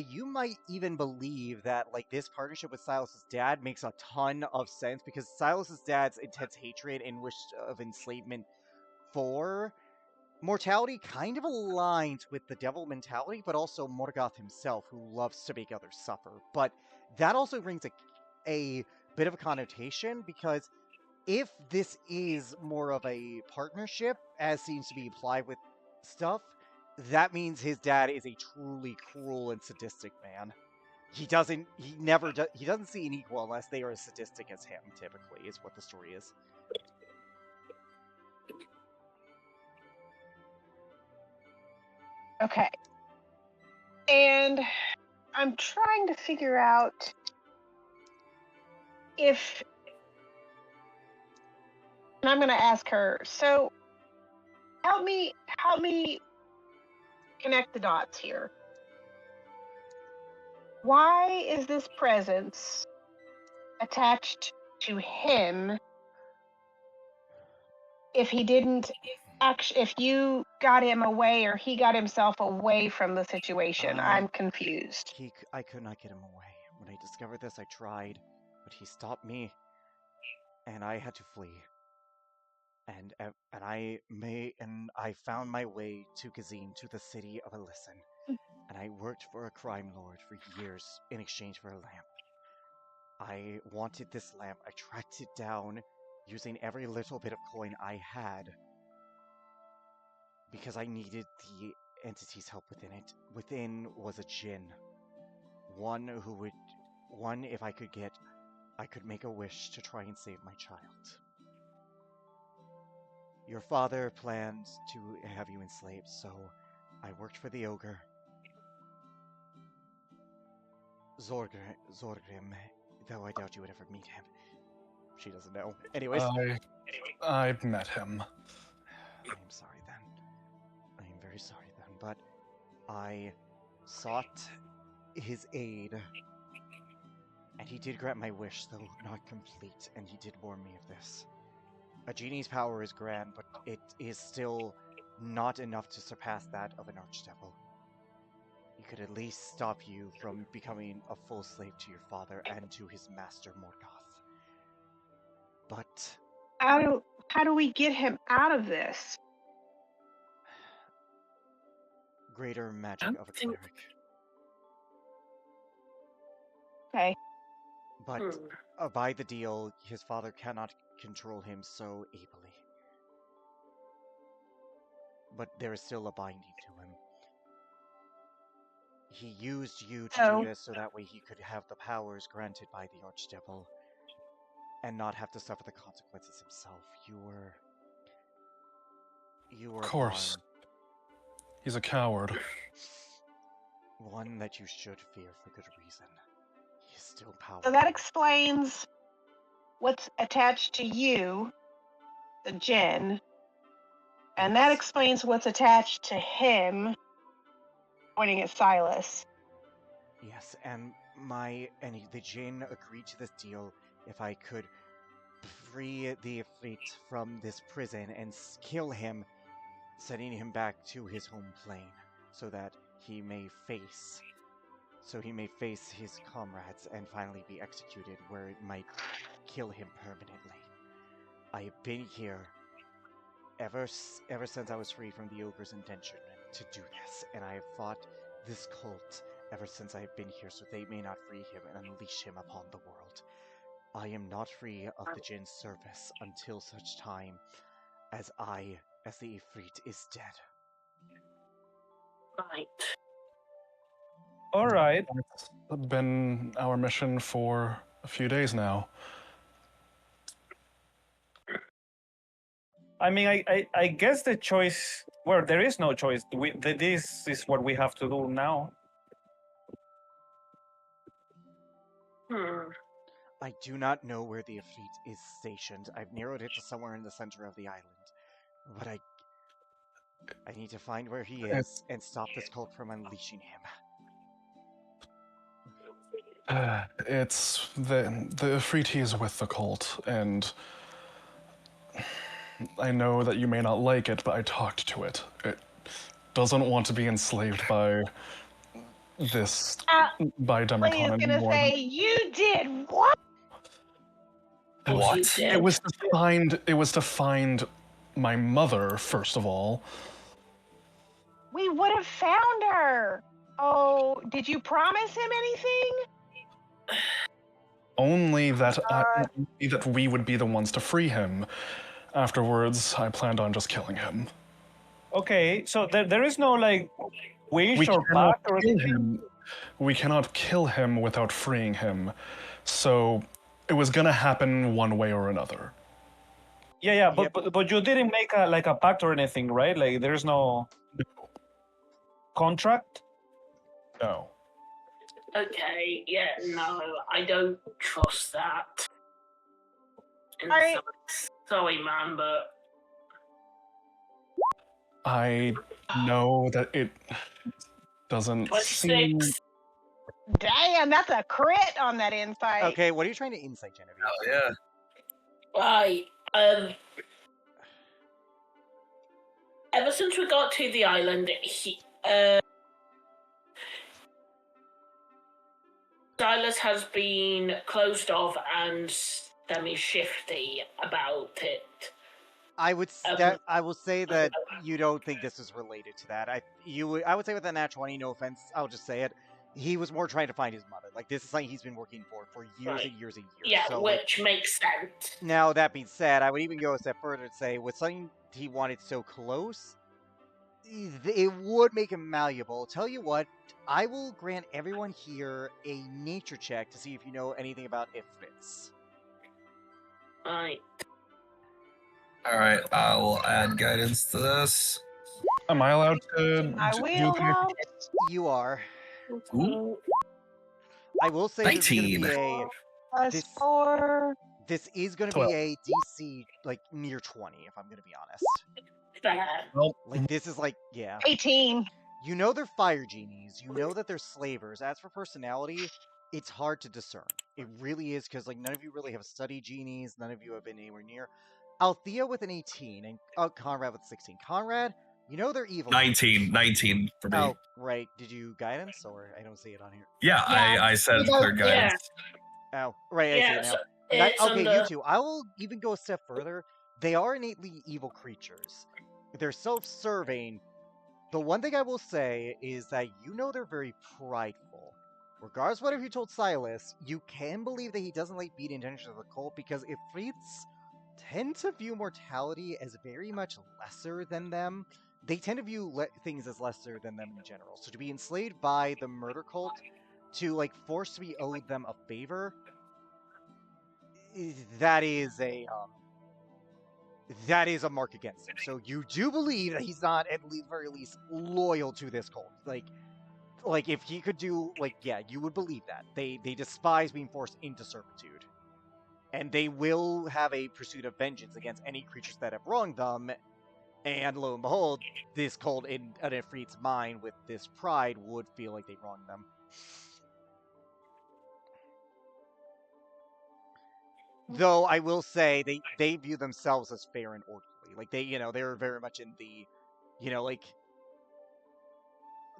you might even believe that like this partnership with Silas's dad makes a ton of sense because Silas's dad's intense hatred and wish of enslavement for mortality kind of aligns with the devil mentality, but also Morgoth himself, who loves to make others suffer. But that also brings a bit of a connotation because if this is more of a partnership, as seems to be implied with stuff, that means his dad is a truly cruel and sadistic man. He doesn't see an equal unless they are as sadistic as him, typically, is what the story is.
Okay. And I'm trying to figure out if, and I'm going to ask her, so help me connect the dots here. Why is this presence attached to him if he didn't actually, if you got him away or he got himself away from the situation? I'm confused.
I could not get him away. When I discovered this, I tried, but he stopped me, and I had to flee. And I found my way to Kazin, to the city of Alyssum, and I worked for a crime lord for years in exchange for a lamp. I wanted this lamp. I tracked it down using every little bit of coin I had because I needed the entity's help within it. Within was a djinn. One if I could make a wish to try and save my child. Your father planned to have you enslaved, so I worked for the ogre. Zorgrim, though I doubt you would ever meet him. She doesn't know. Anyways.
I've met him.
I am sorry then. I am very sorry then, but I sought his aid, And he did grant my wish, though not complete, and he did warn me of this. A genie's power is grand, but it is still not enough to surpass that of an archdevil. He could at least stop you from becoming a full slave to your father and to his master Morgoth. But
How do we get him out of this?
greater magic of a cleric.
Okay.
But by the deal, his father cannot control him so ably. But there is still a binding to him. He used you to do this so that way he could have the powers granted by the Archdevil and not have to suffer the consequences himself. You were
Of course. He's a coward.
One that you should fear for good reason. He is still powerful.
So that explains what's attached to you, the Jinn, and that explains what's attached to him, pointing at Silas.
Yes, and the Jinn agreed to this deal if I could free the Ifrit from this prison and kill him, sending him back to his home plane, so that he may face his comrades and finally be executed where it might kill him permanently. I have been here ever since I was free from the ogre's intention to do this, and I have fought this cult ever since I have been here so they may not free him and unleash him upon the world. I am not free of the Jinn's service until such time as the Ifrit is dead.
Right.
All right.
It's been our mission for a few days now.
I mean, I guess the choice. Well, there is no choice. This is what we have to do now.
I do not know where the Ifrit is stationed. I've narrowed it to somewhere in the center of the island. But I need to find where he is and stop this cult from unleashing him.
It's the Ifrit is with the cult, and I know that you may not like it, but I talked to it. It doesn't want to be enslaved by this by Demicon
He's gonna
anymore.
say, "You did what?"
What?
It was to find my mother, first of all.
We would have found her. Oh, did you promise him anything?
Only that we would be the ones to free him. Afterwards, I planned on just killing him.
Okay, so there is no like wish
We
or
cannot
pact or
kill
anything.
him. We cannot kill him without freeing him. So it was gonna happen one way or another.
Yeah, but you didn't make a pact or anything, right? Like there's no contract.
No.
Okay, yeah, no, I don't trust that. And
All right.
sorry, man, but
I know that it doesn't seem.
26.
Damn, that's a crit on that insight.
Okay, what are you trying to insight, Genevieve?
Oh yeah.
Right. Ever since we got to the island, Silas has been closed off and semi-shifty about it.
I will say that you don't think this is related to that. I would say with a nat 20, no offense, I'll just say it. He was more trying to find his mother. Like, this is something he's been working for years and years and years.
Yeah,
so,
which makes sense.
Now, that being said, I would even go a step further and say, with something he wanted so close, it would make him malleable. Tell you what, I will grant everyone here a nature check to see if you know anything about Ifrits.
Right.
Alright, I will add guidance to this.
Am I allowed to
I
do
will.
the
You are.
Ooh.
I will say this is going to
19.
be a...
Plus 4.
This is going to
12.
be a DC, like, near 20, if I'm going to be honest.
Fair.
Like, this is like, yeah.
18.
You know they're fire genies. You know that they're slavers. As for personality, it's hard to discern. It really is, because like none of you really have studied genies. None of you have been anywhere near. Althea with an 18 and Conrad with 16. Conrad, you know they're evil
19,
creatures.
19 for me.
Oh, right. Did you guidance or I don't see it on here?
Yeah,
Yeah,
I said
we both
clear
did.
guidance.
Oh, right. I see
Yeah,
it now.
so it's
Okay, you
under.
two. I will even go a step further. They are innately evil creatures. They're self-serving. The one thing I will say is that you know they're very prideful. Regardless of whatever you told Silas, you can believe that he doesn't like beat intentions of the cult because Ifrits tend to view mortality as very much lesser than them. They tend to view things as lesser than them in general. So to be enslaved by the murder cult, to like force to be owed them a favor, that is a mark against him. So you do believe that he's not at the very least loyal to this cult. Like if he could do yeah, you would believe that. They despise being forced into servitude. And they will have a pursuit of vengeance against any creatures that have wronged them. And lo and behold, this cult in an Ifrit's mind with this pride would feel like they wronged them. Though I will say they view themselves as fair and orderly. Like they're very much in the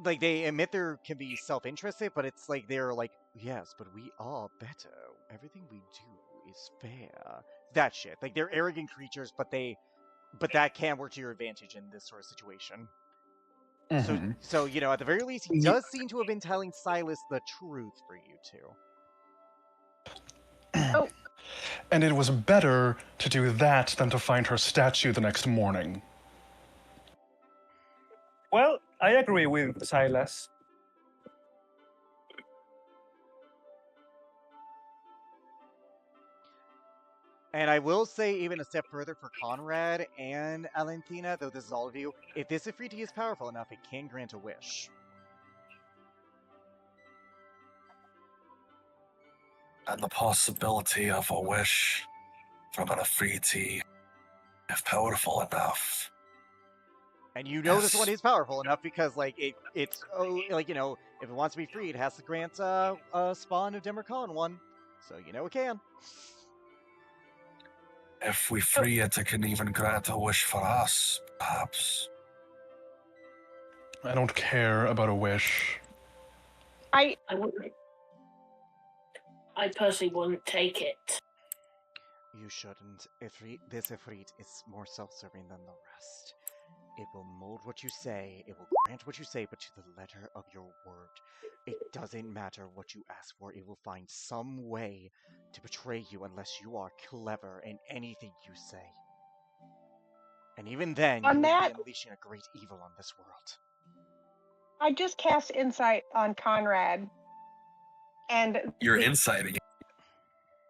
like they admit there can be self-interested, but it's like they're like, yes, but we are better. Everything we do is fair. That shit. Like they're arrogant creatures, but that can work to your advantage in this sort of situation.
Mhm.
So at the very least, he does seem to have been telling Silas the truth for you two.
Oh,
And it was better to do that than to find her statue the next morning.
Well, I agree with Silas.
And I will say even a step further for Conrad and Alentina, though this is all of you, if this Ifriti is powerful enough, it can grant a wish.
And the possibility of a wish from an Afriti, if powerful enough.
And you know this
Yes.
one is powerful enough because like if it wants to be free, it has to grant a spawn of Demercon one. So it can.
If we free it, it can even grant a wish for us, perhaps.
I don't care about a wish.
I
I wouldn't. I personally wouldn't take it.
You shouldn't. This Ifrit is more self-serving than the rest. It will mold what you say, it will grant what you say, but to the letter of your word. It doesn't matter what you ask for, it will find some way to betray you unless you are clever in anything you say. And even then, you
on
will
that,
be unleashing a great evil on this world.
I just cast insight on Conrad, and
You're inciting.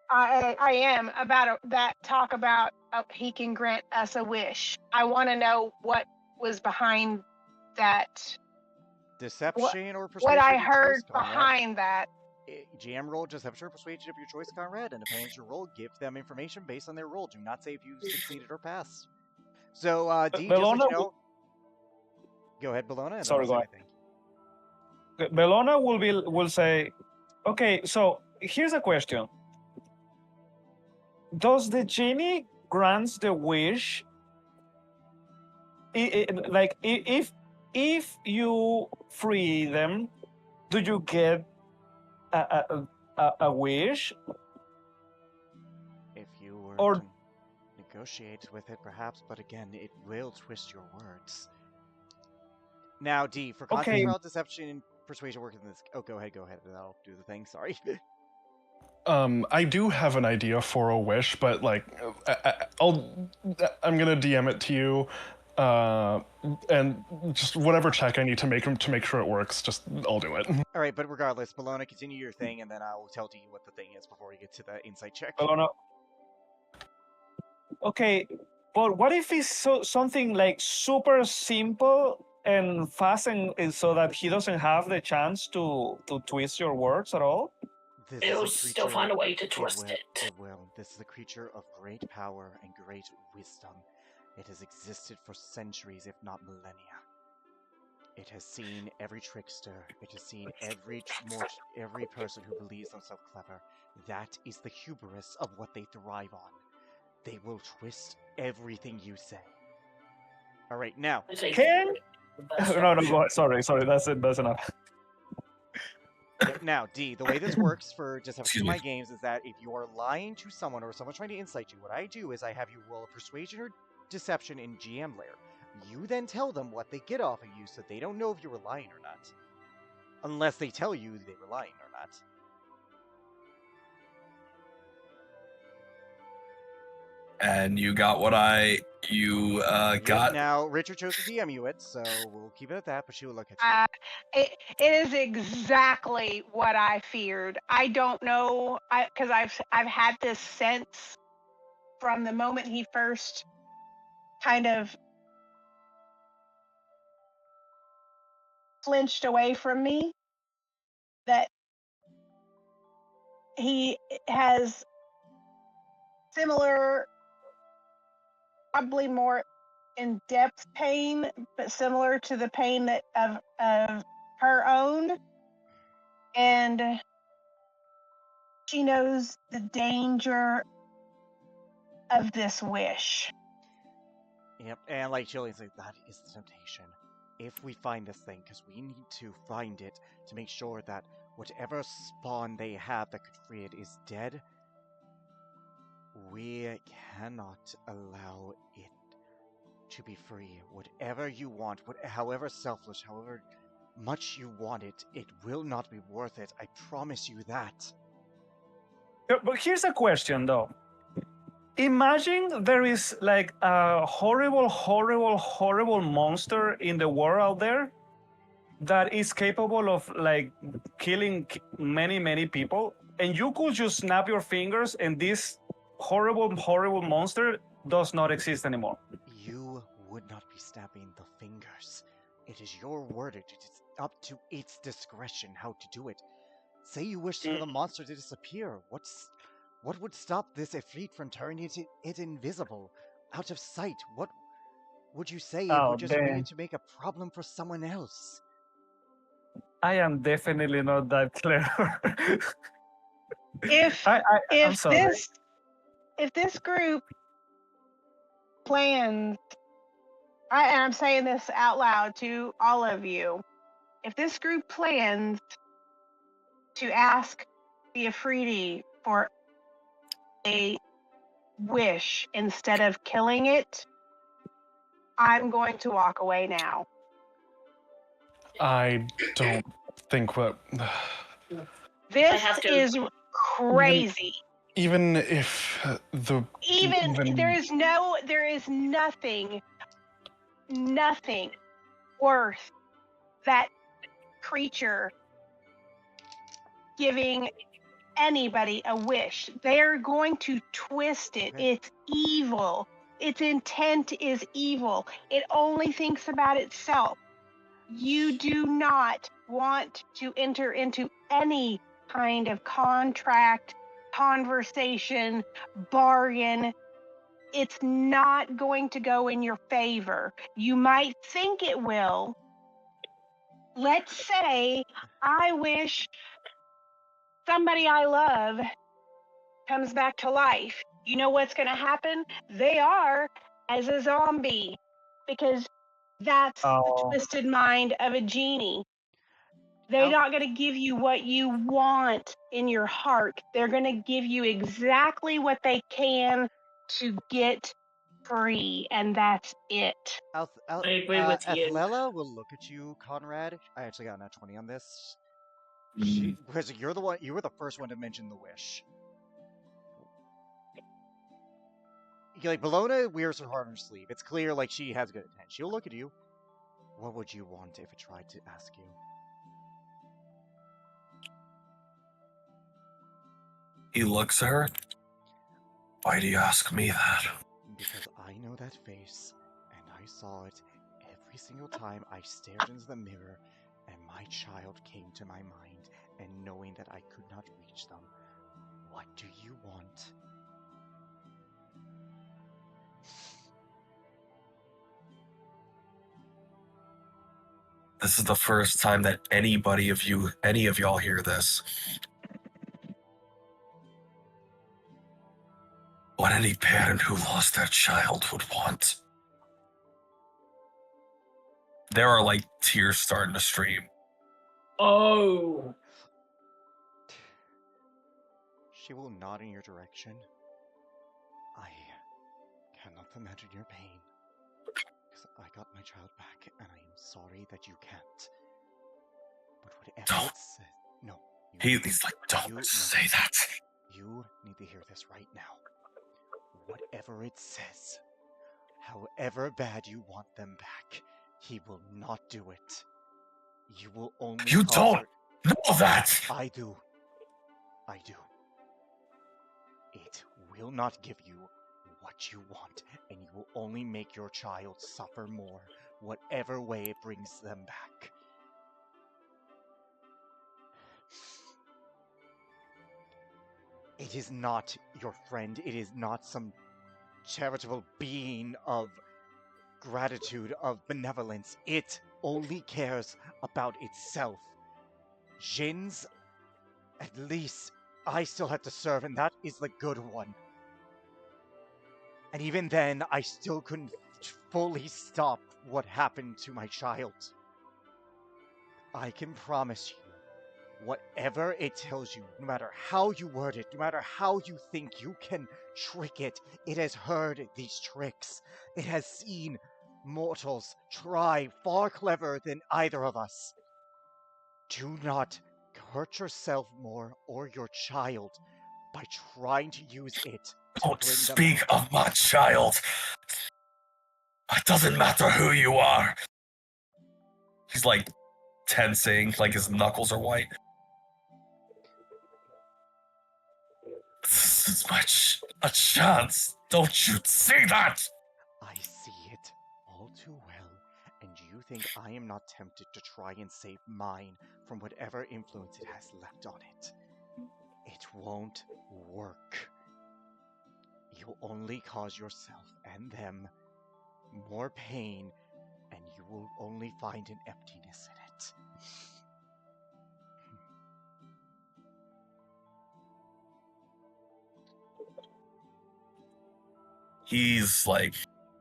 I am about that talk about he can grant us a wish. I want to know what was behind that.
Deception or
What
persuasion
I
of your choice,
heard
Conrad.
behind that.
GM roll deception or persuasion of your choice, Conrad, and depending on your roll, give them information based on their roll. Do not say if you succeeded or passed. So, D, just
Bellona
let you know. Go ahead, Bellona, and then I'll say
go
my
ahead.
thing.
Bellona will say, okay, so here's a question. Does the genie grants the wish? Like if you free them, do you get a wish?
If you were
Or-
to negotiate with it, perhaps, but again, it will twist your words. Now, D, for context,
Okay.
trial, deception, and persuasion work in this. Oh, go ahead. That'll do the thing. Sorry.
I do have an idea for a wish, but like, I'm gonna DM it to you, and just whatever check I need to make sure it works. Just I'll do it.
All right, but regardless, Bellona, continue your thing, and then I'll tell D what the thing is before we get to the insight check.
Bellona. Okay, but what if it's something like super simple and fast, and so that he doesn't have the chance to twist your words at all?
This
It'll
is a
still
creature.
find a way to twist it.
It will. This is a creature of great power and great wisdom. It has existed for centuries, if not millennia. It has seen every trickster. It has seen every person who believes themselves clever. That is the hubris of what they thrive on. They will twist everything you say. All right, now.
I say
Can
the best
no,
option.
go ahead. Sorry. That's it. That's enough.
Yep, now, D, the way this works for just
Excuse
my
me.
games is that if you are lying to someone or someone's trying to incite you, what I do is I have you roll a persuasion or deception in GM layer. You then tell them what they get off of you so they don't know if you were lying or not. Unless they tell you they were lying or not.
And you got what you
Yep,
got.
now, Richard chose to DM you it, so we'll keep it at that, but she will look at you.
It is exactly what I feared. I don't know, because I've had this sense from the moment he first kind of flinched away from me that he has similar, probably more in-depth pain, but similar to the pain that of her own, and she knows the danger of this wish.
Yep, and like Jillian's like, that is the temptation. If we find this thing, because we need to find it to make sure that whatever spawn they have that could free it is dead, we cannot allow it to be free. Whatever you want, however selfless, however much you want it, it will not be worth it. I promise you that.
But here's a question, though. Imagine there is like a horrible monster in the world out there that is capable of like killing many people, and you could just snap your fingers and this horrible monster does not exist anymore.
You would not be snapping the fingers. It is your word. It is up to its discretion how to do it. Say you wish for the monster to disappear. What would stop this Ifrit from turning it invisible, out of sight? What would you say if we're just waiting to make a problem for someone else?
I am definitely not that clever.
If
I'm sorry.
if this group plans, and I'm saying this out loud to all of you, if this group plans to ask the Afridi for a wish instead of killing it, I'm going to walk away now.
I don't think what.
This
have to-
is crazy.
Even if
Even there is nothing worth that creature giving anybody a wish. They're going to twist it.
Okay.
It's evil. Its intent is evil. It only thinks about itself. You do not want to enter into any kind of contract, conversation, bargain. It's not going to go in your favor. You might think it will. Let's say I wish somebody I love comes back to life. You know what's going to happen? They are as a zombie, because that's the twisted mind of a genie. They're not going to give you what you want in your heart. They're going to give you exactly what they can to get free, and that's it.
I agree with you.
Athlela will look at you, Conrad. I actually got a 20 on this. Because you were the first one to mention the wish. Like, Bologna wears her heart on her sleeve. It's clear, like, she has good intent. She'll look at you. What would you want if it tried to ask you?
He looks at her. Why do you ask me that?
Because I know that face, and I saw it every single time I stared into the mirror, and my child came to my mind, and knowing that I could not reach them. What do you want?
This is the first time that any of y'all hear this. What any parent who lost their child would want. There are like tears starting to stream.
Oh.
She will nod in your direction. I cannot imagine your pain. Because I got my child back, and I am sorry that you can't. But whatever
Don't.
it says... No.
He's like, don't say that.
You need to hear this right now. Whatever it says, however bad you want them back, he will not do it. You will only
You
cause
don't
her...
know that!
I do. It will not give you what you want, and you will only make your child suffer more, whatever way it brings them back. It is not your friend. It is not some charitable being of gratitude, of benevolence. It only cares about itself. Jin's, at least, I still have to serve, and that is the good one. And even then, I still couldn't fully stop what happened to my child. I can promise you, whatever it tells you, no matter how you word it, no matter how you think you can trick it, it has heard these tricks. It has seen mortals try far cleverer than either of us. Do not hurt yourself more or your child by trying to use it to
Don't
bring them
speak of my child. It doesn't matter who you are. He's like tensing, like his knuckles are white. This is a chance. Don't you see that?
I see it all too well, and you think I am not tempted to try and save mine from whatever influence it has left on it. It won't work. You'll only cause yourself and them more pain, and you will only find an emptiness in it.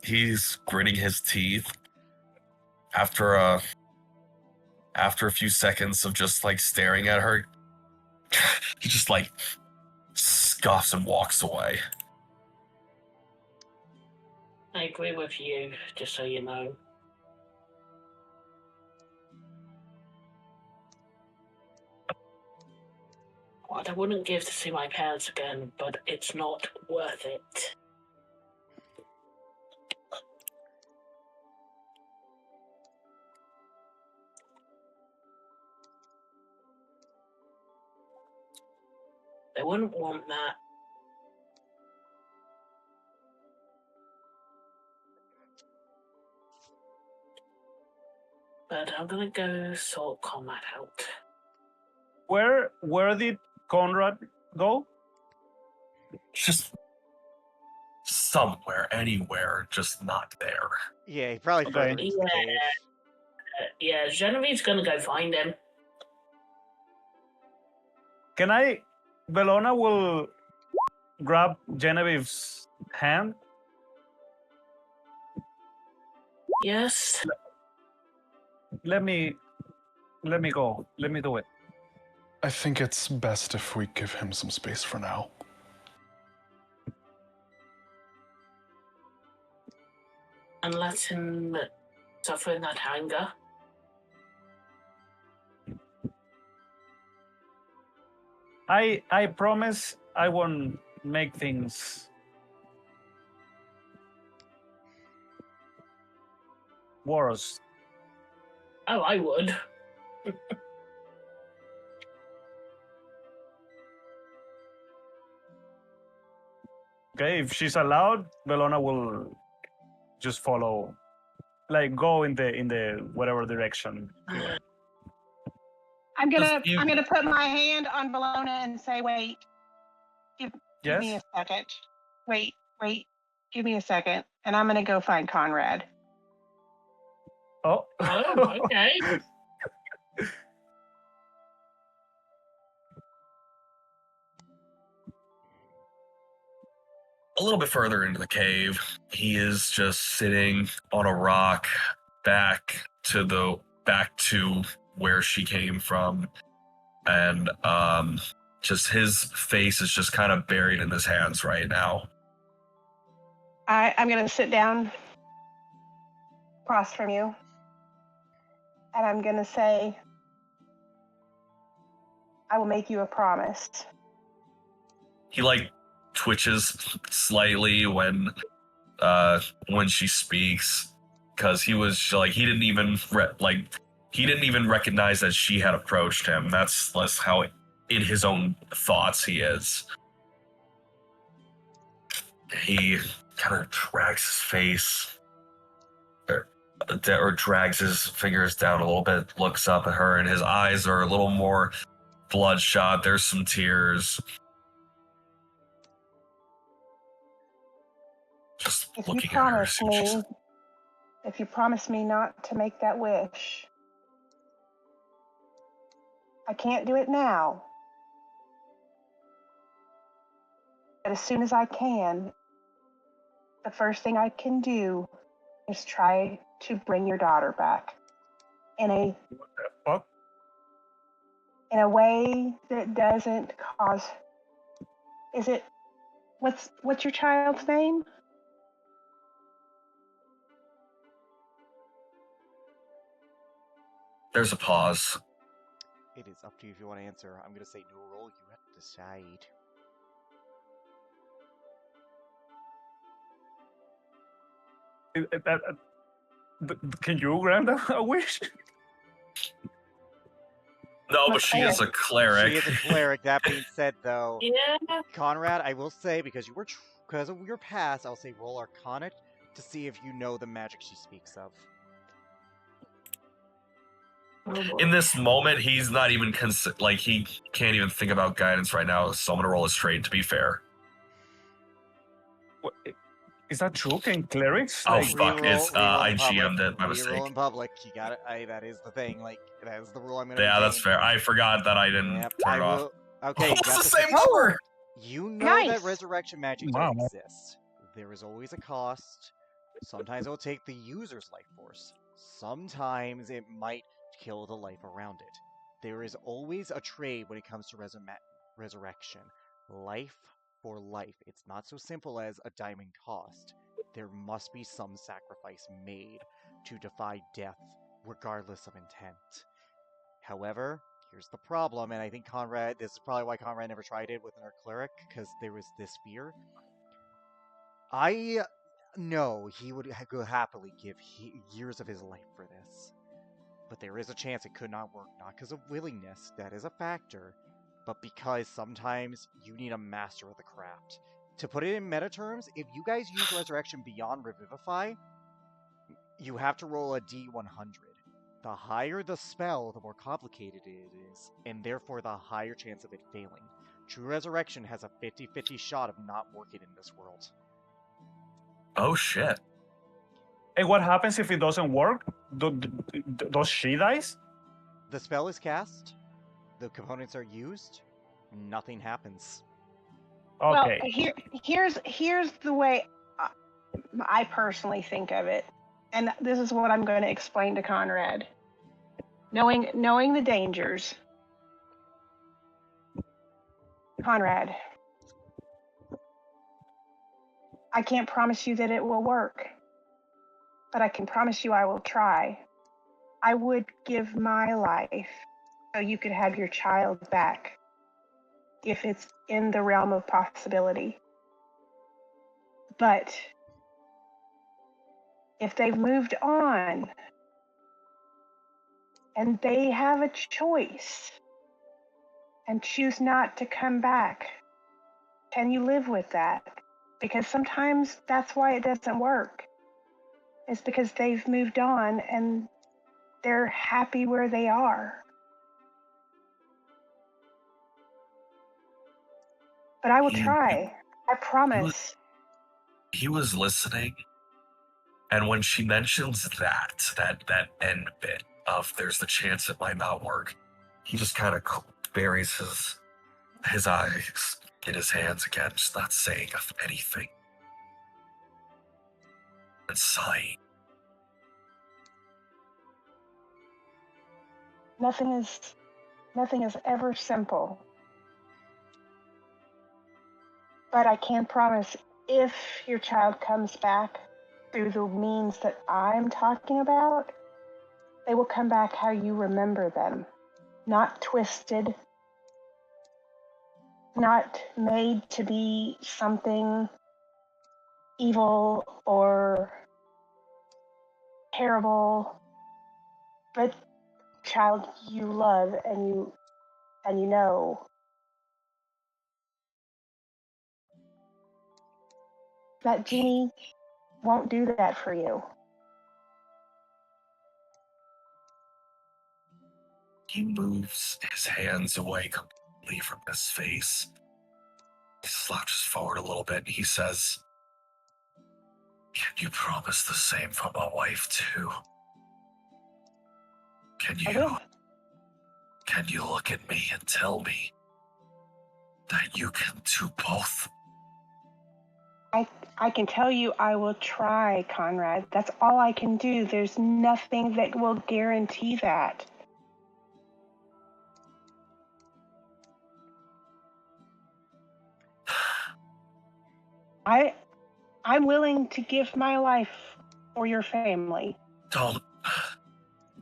He's gritting his teeth after a few seconds of just like staring at her. He just like scoffs and walks away.
I agree with you, just so you know. What I wouldn't give to see my parents again, but it's not worth it. They wouldn't want that. But I'm gonna go sort Combat out.
Where did Conrad go?
Just somewhere, anywhere, just not there.
Yeah, he probably further
Okay.
into the cave.
Yeah, Genevieve's gonna go find him.
Can I? Bellona will grab Genevieve's hand.
Yes.
Let me go. Let me do it.
I think it's best if we give him some space for now.
And let him suffer in that anger.
I promise I won't make things worse.
Oh, I would.
Okay, if she's allowed, Bellona will just follow, like go in the whatever direction.
I'm
Just you-
gonna put my hand on Bologna and say, wait. Give me a
Yes.
second. Wait. Give me a second, and I'm gonna go find Conrad.
Oh.
Oh, okay.
little bit further into the cave, he is just sitting on a rock back to where she came from, and just his face is just kind of buried in his hands right now.
I'm going to sit down across from you, and I'm going to say, I will make you a promise.
He like twitches slightly when she speaks, because he was like he didn't even recognize that she had approached him. That's less how in his own thoughts he is. He kind of drags his face or drags his fingers down a little bit, looks up at her, and his eyes are a little more bloodshot. There's some tears. Just
If
looking
you
at her.
promise me, if you promise me not to make that wish, I can't do it now. But as soon as I can, the first thing I can do is try to bring your daughter back in a
What the fuck?
in a way that doesn't cause. Is it? What's your child's name?
There's a pause.
It is up to you if you want to answer. I'm going to say no roll. You have to decide.
Can you grant a wish?
No,
I'm a
but she is a cleric.
She is a cleric. That being said, though,
Yeah.
Conrad, I will say, because because of your past, I'll say roll Arcana to see if you know the magic she speaks of.
In this moment, he's not even he can't even think about guidance right now. So I'm gonna roll a straight to be fair.
What- Is that true? Can clerics?
Oh
like,
fuck! It's
Reroll
I
in public.
GM'd it by
Reroll
mistake.
in public. You got it. That is the thing. Like that is the rule I'm gonna.
Yeah, that's
retain.
fair. I forgot that I didn't
Yep,
turn
I
it off.
will. Okay, you
It's
got
the
this.
same number.
You know
Nice.
that resurrection magic
Wow.
does exist. There is always a cost. Sometimes it will take the user's life force. Sometimes it might kill the life around it. There is always a trade when it comes to resurrection. Life for life. It's not so simple as a diamond cost. There must be some sacrifice made to defy death, regardless of intent. However, here's the problem, and I think this is probably why Conrad never tried it with another cleric, because there was this fear. I know he would happily give years of his life for this. But there is a chance it could not work, not because of willingness, that is a factor, but because sometimes you need a master of the craft. To put it in meta terms, if you guys use Resurrection beyond Revivify, you have to roll a D100. The higher the spell, the more complicated it is, and therefore the higher chance of it failing. True Resurrection has a 50-50 shot of not working in this world.
Oh shit!
and what happens if it doesn't work? Does she dies?
The spell is cast, the components are used, nothing happens.
Okay.
Well, here's the way I personally think of it, and this is what I'm going to explain to Conrad. Knowing the dangers, Conrad, I can't promise you that it will work, but I can promise you I will try. I would give my life so you could have your child back, if it's in the realm of possibility. But if they've moved on and they have a choice and choose not to come back, can you live with that? Because sometimes that's why it doesn't work. It's because they've moved on and they're happy where they are. But I will try. I promise.
He was listening, and when she mentions that end bit of there's the chance it might not work, he just kind of buries his eyes in his hands again, just not saying anything. and sighing.
Nothing is ever simple. But I can promise, if your child comes back through the means that I'm talking about, they will come back how you remember them. Not twisted, not made to be something evil or terrible, but child you love and you know. That genie won't do that for you.
He moves his hands away completely from his face. He slouches forward a little bit and he says, "Can you promise the same for my wife too? Can
I will.
you look at me and tell me that you can do both?"
I can tell you I will try, Conrad. That's all I can do. There's nothing that will guarantee that. I'm willing to give my life for your family.
Don't.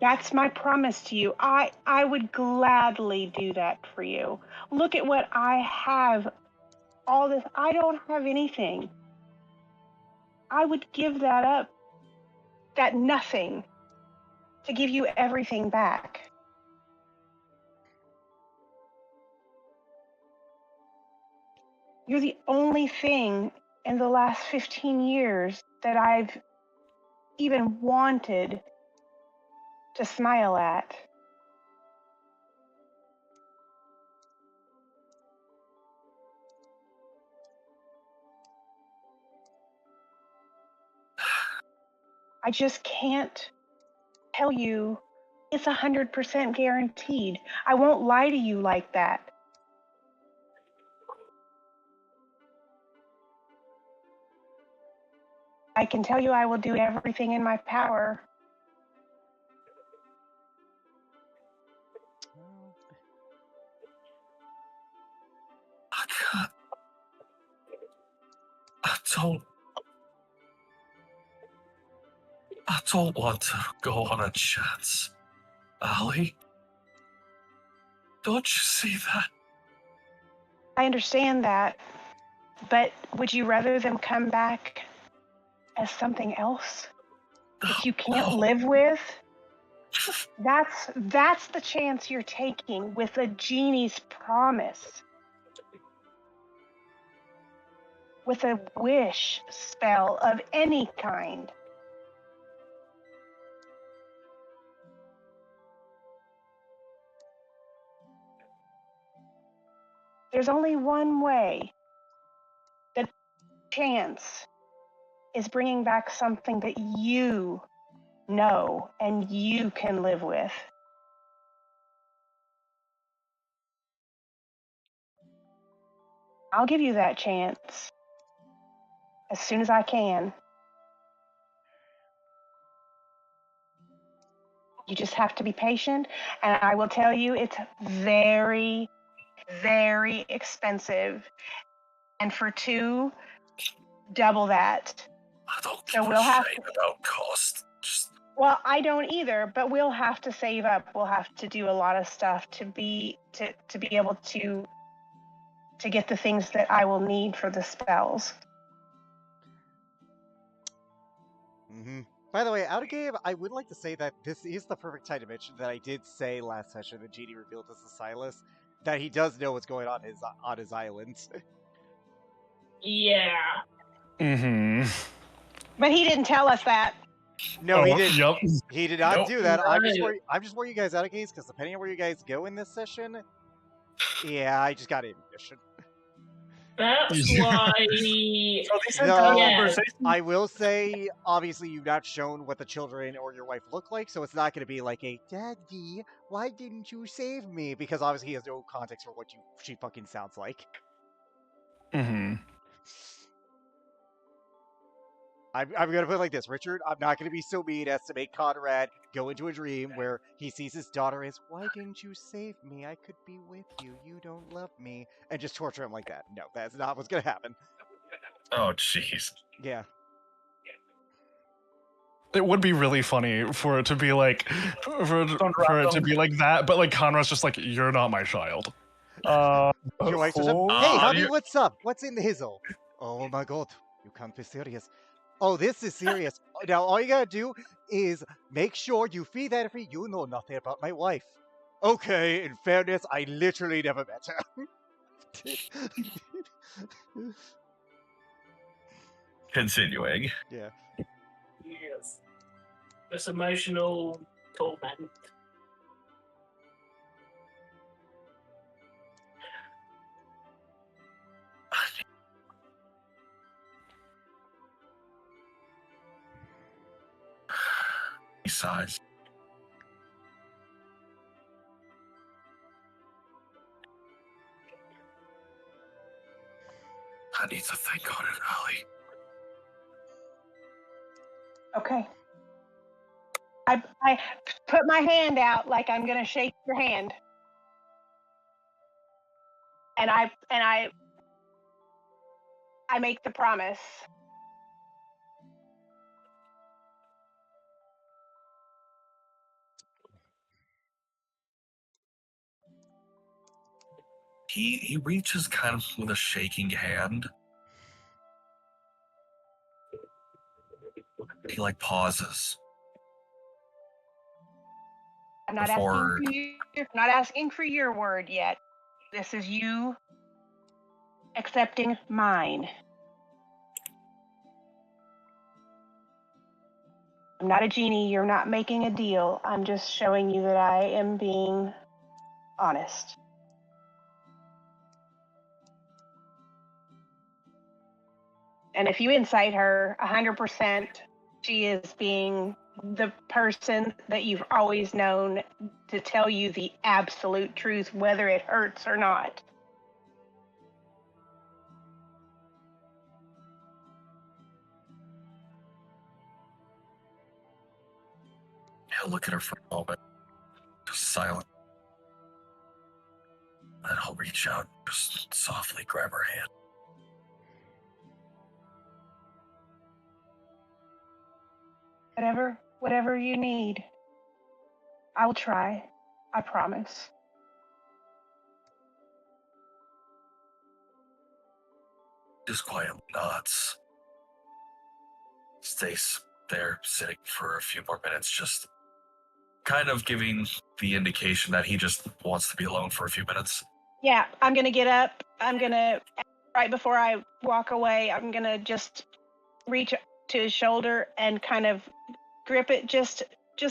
That's my promise to you. I would gladly do that for you. Look at what I have. All this, I don't have anything. I would give that up, that nothing, to give you everything back. You're the only thing in the last 15 years that I've even wanted to smile at. I just can't tell you it's 100% guaranteed. I won't lie to you like that. I can tell you I will do everything in my power.
I can't. I don't want to go on a chance. Allie? Don't you see that?
I understand that, but would you rather them come back as something else that you can't live with? That's the chance you're taking with a genie's promise. With a wish spell of any kind. There's only one way. The chance is bringing back something that you know and you can live with. I'll give you that chance as soon as I can. You just have to be patient, and I will tell you it's very, very expensive. And for two, double that.
I don't
So
give
we'll
a
have
shit
to,
about cost. Just
well, I don't either, but we'll have to save up. We'll have to do a lot of stuff to be able to get the things that I will need for the spells.
Mm-hmm. By the way, out of game, I would like to say that this is the perfect time to mention that I did say last session that Genie revealed to Silas that he does know what's going on his island.
Yeah.
Mm-hmm.
But he didn't tell us that.
No, he didn't.
Yep.
He did not
Nope.
do that. I'm just
No.
worried you guys out of games because depending on where you guys go in this session, yeah, I just got ammunition.
That's
Yeah.
why.
So this
No,
entire
Yeah.
conversation.
I will say, obviously, you've not shown what the children or your wife look like, so it's not going to be like a "Daddy, why didn't you save me?" Because obviously he has no context for what she fucking sounds like.
Mm-hmm.
I'm gonna put it like this, Richard. I'm not gonna be so mean as to make Conrad go into a dream where he sees his daughter as, "Why didn't you save me? I could be with you. You don't love me," and just torture him like that. No, that's not what's gonna happen.
Oh, jeez.
Yeah.
It would be really funny for it to be like, for it to be like that, but like Conrad's just like, you're not my child.
Your wife says,
Who?
"Hey, hubby,
you-
what's up? What's in the hizzle?" Oh my god, you can't be serious. Oh, this is serious. Now, all you gotta do is make sure you feed that free. You know nothing about my wife. Okay, in fairness, I literally never met her.
Continuing.
Yeah.
Yes. This emotional torment.
He sighs. I need to think on it, Allie.
Okay. I put my hand out like I'm gonna shake your hand. And I make the promise.
He reaches kind of with a shaking hand. He like pauses.
I'm not
Before-
not asking for your word yet. This is you accepting mine. I'm not a genie. You're not making a deal. I'm just showing you that I am being honest. And if you incite her 100%, she is being the person that you've always known to tell you the absolute truth, whether it hurts or not.
He'll look at her for a moment, just silent. Then he'll reach out, just softly grab her hand.
Whatever you need. I will try. I promise.
Just quietly nods. Stays there sitting for a few more minutes, just kind of giving the indication that he just wants to be alone for a few minutes.
Yeah, I'm gonna get up. I'm gonna, right before I walk away, I'm gonna just reach to his shoulder and kind of grip it just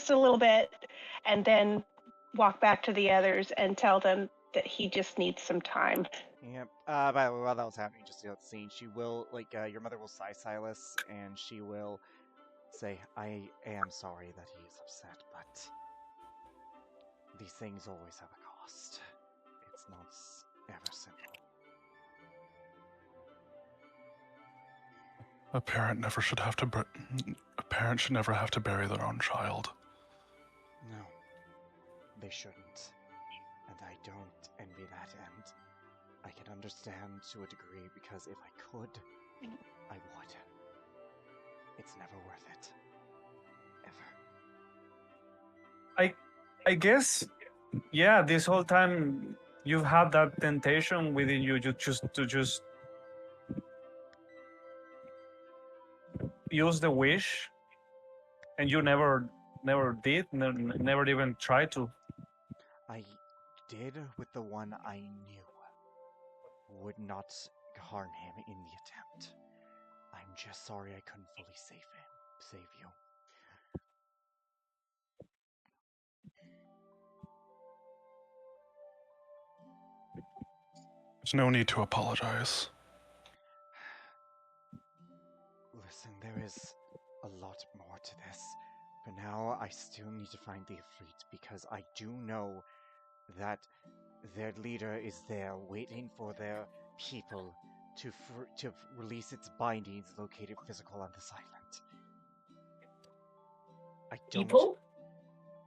a little bit, and then walk back to the others and tell them that he just needs some time.
Yep. By the way, while that was happening, just to the scene, she will, your mother will sigh Silas, and she will say, "I am sorry that he is upset, but these things always have a cost. It's not ever simple."
A parent should never have to bury their own child.
No, they shouldn't. And I don't envy that, and I can understand to a degree, because if I could, I would. It's never worth it. Ever.
I guess, yeah, this whole time you've had that temptation within you, to just use the wish, and you never did, never even tried to.
I did with the one I knew would not harm him in the attempt. I'm just sorry I couldn't fully save you.
There's no need to apologize.
Listen, there is a lot more to this. For now, I still need to find the Efreet, because I do know that their leader is there waiting for their people to release its bindings located physical on this island. I don't.
People?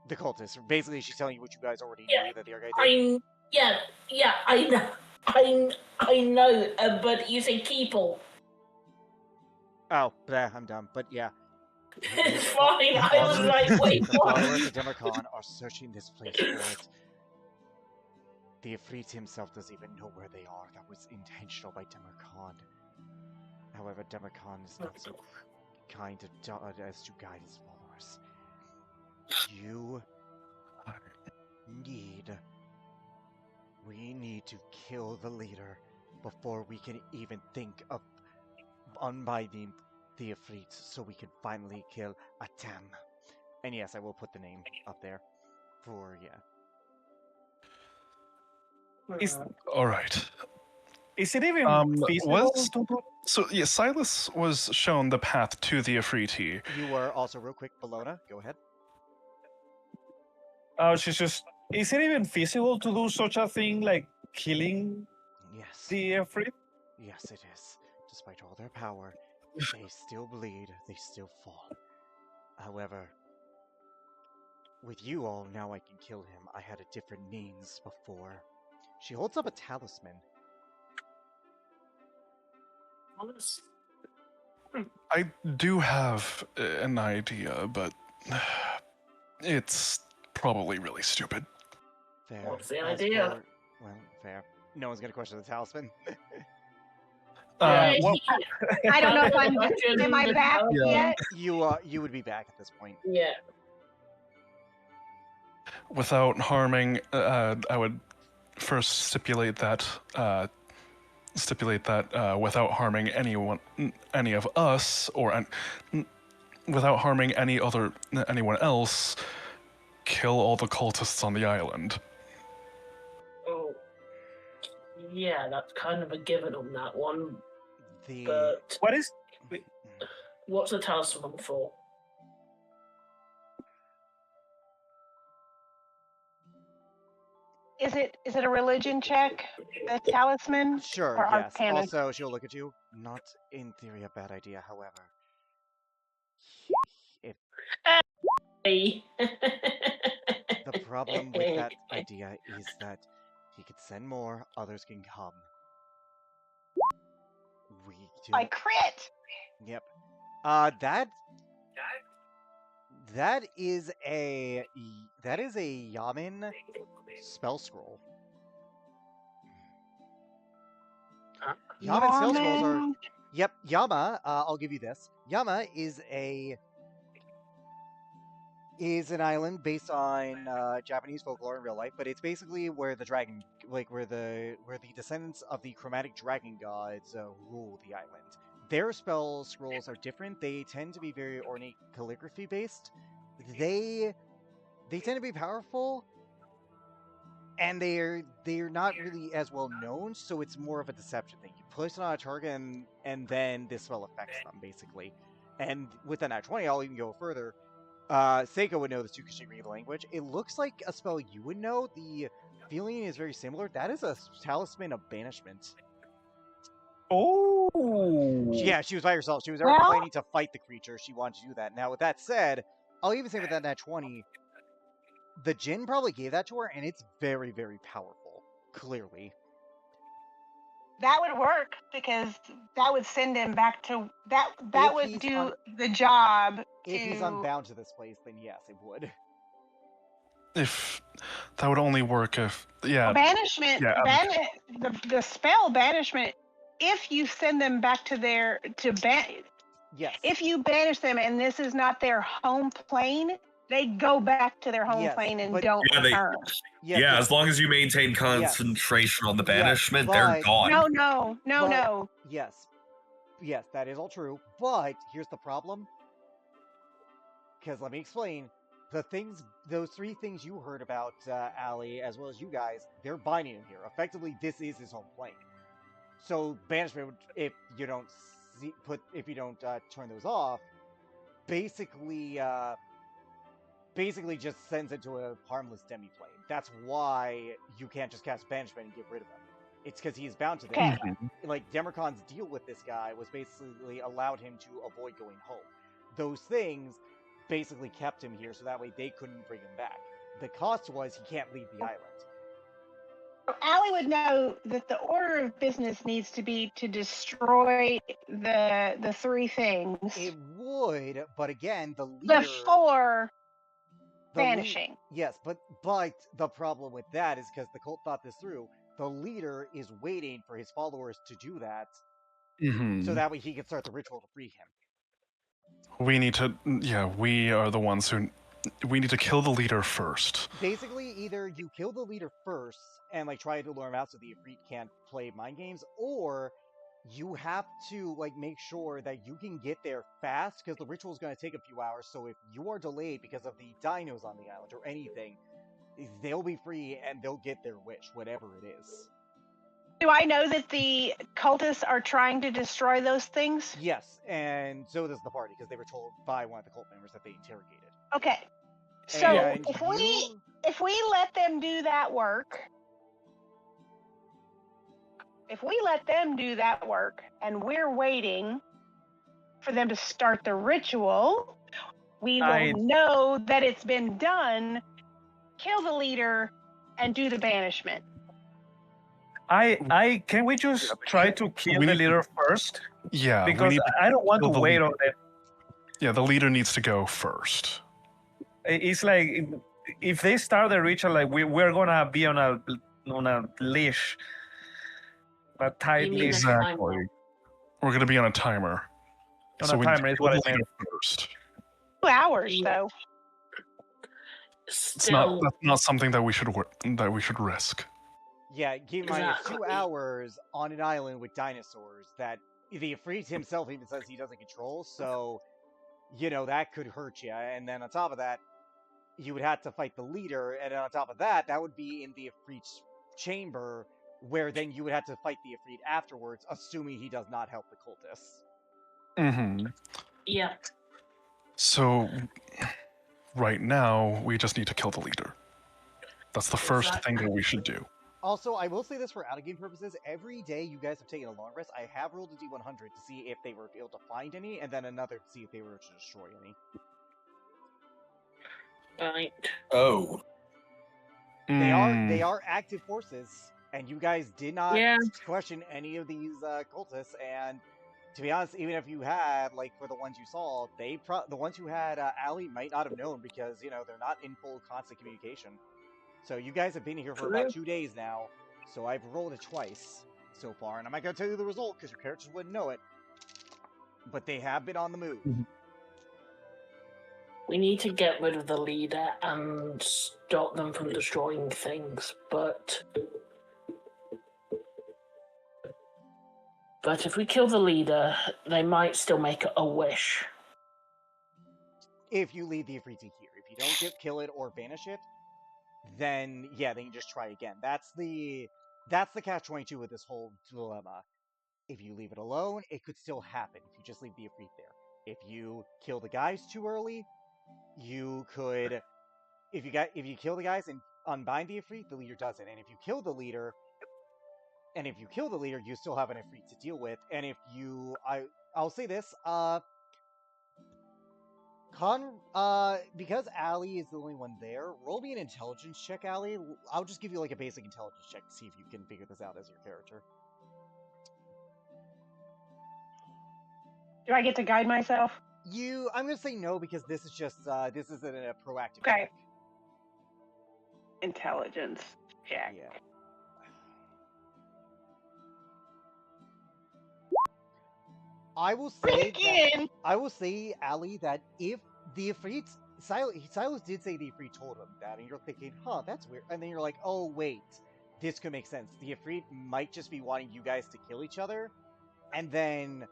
The cultists. Basically, she's telling you what you guys already
Yeah,
knew that the other guy did.
I know, I know, but you say people.
Oh, bleh, I'm dumb. But yeah.
It's fine. I was like, wait,
The
what?
followers of Demercon are searching this place for it. The Ifrit himself doesn't even know where they are. That was intentional by Demercon. However, Demercon is not so kind as to guide his followers. You need... We need to kill the leader before we can even think of unbinding the Ifrit so we can finally kill Atam. And yes, I will put the name up there for, yeah.
All right.
Is it even feasible
Was
to do?
so? Yeah, Silas was shown the path to the Afriti.
You were also, real quick, Bologna. Go ahead.
She's just. Is it even feasible to do such a thing like killing
Yes.
the Efrit?
Yes, it is. Despite all their power, they still bleed, they still fall. However, with you all, now I can kill him. I had a different means before. She holds up a talisman.
I do have an idea, but it's probably really stupid.
Fair.
What's the
As
idea?
well, fair. No one's gonna question the talisman.
Well,
I don't know if I'm. Am I back
Yeah.
yet?
You would be back at this point.
Yeah.
without harming, I would first stipulate that without harming any of us, or without harming anyone else, kill all the cultists on the island.
Oh. Yeah, that's kind of a given on that one.
The
But
What is?
what's the talisman for?
Is it a religion check? The talisman?
sure,
Or
yes.
Arcana?
Also, she'll look at you. Not in theory a bad idea, however. If
Hey.
the problem with that idea is that he could send more, others can come. We do.
I crit.
Yep. That is a Yaman spell scroll. Yaman spell scrolls are.
Yaman.
Yep, Yama. I'll give you this. Yama is an island based on Japanese folklore in real life, but it's basically where the dragon, where the descendants of the chromatic dragon gods rule the island. Their spell scrolls are different. They tend to be very ornate calligraphy based. They tend to be powerful, and they're not really as well known, so it's more of a deception thing. You place it on a target, and then this spell affects them basically. And with the nat 20, I'll even go further. Seiko would know this too because she read the language. It looks like a spell you would know. The feeling is very similar. That is a talisman of banishment.
Oh.
Yeah, she was by herself. She was already
Well-
planning to fight the creature. She wanted to do that. Now, with that said, I'll even say with that nat 20, the Jinn probably gave that to her, and it's very, very powerful. Clearly.
That would work because that would send him back to that. That
If
would
he's
do the job.
If he's
to-
unbound to this place, then yes, it would.
If that would only work if, yeah,
banishment.
Yeah,
the spell banishment. If you send them back to their
Yes.
if you banish them and this is not their home plane, they go back to their home
Yes,
plane and
but-
don't
Yeah, they-
return.
Yes,
yeah,
but-
as long as you maintain concentration on the
Yes,
banishment,
but-
they're gone.
No.
But- Yes. Yes, that is all true. But here's the problem. Because let me explain. Those three things you heard about Ali, as well as you guys, they're binding him here. Effectively, this is his home plane. So banishment, if you don't turn those off, basically just sends it to a harmless demi-plane. That's why you can't just cast banishment and get rid of him. It's because he's bound to this.
Okay.
Like Demercon's deal with this guy was basically allowed him to avoid going home. Those things basically kept him here, so that way they couldn't bring him back. The cost was he can't leave the island.
Allie would know that the order of business needs to be to destroy the three things
It would, but again, the leader
before
the
vanishing.
Yes, but the problem with that is because the cult thought this through. The leader is waiting for his followers to do that, so that way he can start the ritual to free him.
We need to. Yeah, we are the ones who. We need to kill the leader first.
Basically, either you kill the leader first and like try to lure him out so the Ifrit can't play mind games, or you have to like make sure that you can get there fast because the ritual is going to take a few hours. So if you are delayed because of the dinos on the island or anything, they'll be free and they'll get their wish, whatever it is.
Do I know that the cultists are trying to destroy those things?
Yes, and so does the party because they were told by one of the cult members that they interrogated.
Okay. So
And
if we let them do that work, and we're waiting for them to start the ritual, we will know that it's been done, kill the leader, and do the banishment.
Can we just try to kill the leader first?
Yeah,
because I don't want to wait on it.
Yeah, the leader needs to go first.
It's like if they start the ritual, like we're gonna be on a leash, a tight leash.
Exactly. We're gonna be on a timer.
On a timer is what I meant.
First.
2 hours though.
It's not. That's not something that we should risk.
Yeah, keep in mind it's 2 hours on an island with dinosaurs that the Ifrit himself even says he doesn't control, so that could hurt you. And then on top of that, you would have to fight the leader, and on top of that, that would be in the Ifrit's chamber, where then you would have to fight the Ifrit afterwards, assuming he does not help the cultists.
Mm-hmm.
Yeah.
So, right now, we just need to kill the leader. That's the first thing that we should do.
Also, I will say this for out-of-game purposes, every day you guys have taken a long rest, I have rolled a D100 to see if they were able to find any, and then another to see if they were to destroy any.
Right.
Oh.
They are active forces, and you guys did not question any of these cultists, and to be honest, even if you had, like, for the ones you saw, the ones who had Allie might not have known because, they're not in full constant communication. So you guys have been here for about 2 days now, so I've rolled it twice so far, and I'm not going to tell you the result because your characters wouldn't know it, but they have been on the move.
We need to get rid of the leader and stop them from destroying things, but if we kill the leader, they might still make a wish.
If you leave the Ifriti here. If you don't kill it or banish it, then they can just try again. That's the catch-22 with this whole dilemma. If you leave it alone, it could still happen if you just leave the Ifrit there. If you kill the guys too early, you could, if you kill the guys and unbind the Ifrit, the leader does it. And if you kill the leader, you still have an Ifrit to deal with. And if you, I'll say this, because Allie is the only one there, roll me an intelligence check, Allie. I'll just give you like a basic intelligence check to see if you can figure this out as your character.
Do I get to guide myself?
I'm gonna say no because this is just this isn't a proactive
Okay.
check.
Intelligence check.
Yeah. I will say, Allie, that if the Ifrit, Silas did say the Ifrit told him that, and you're thinking, huh, that's weird. And then you're like, oh, wait, this could make sense. The Ifrit might just be wanting you guys to kill each other, and then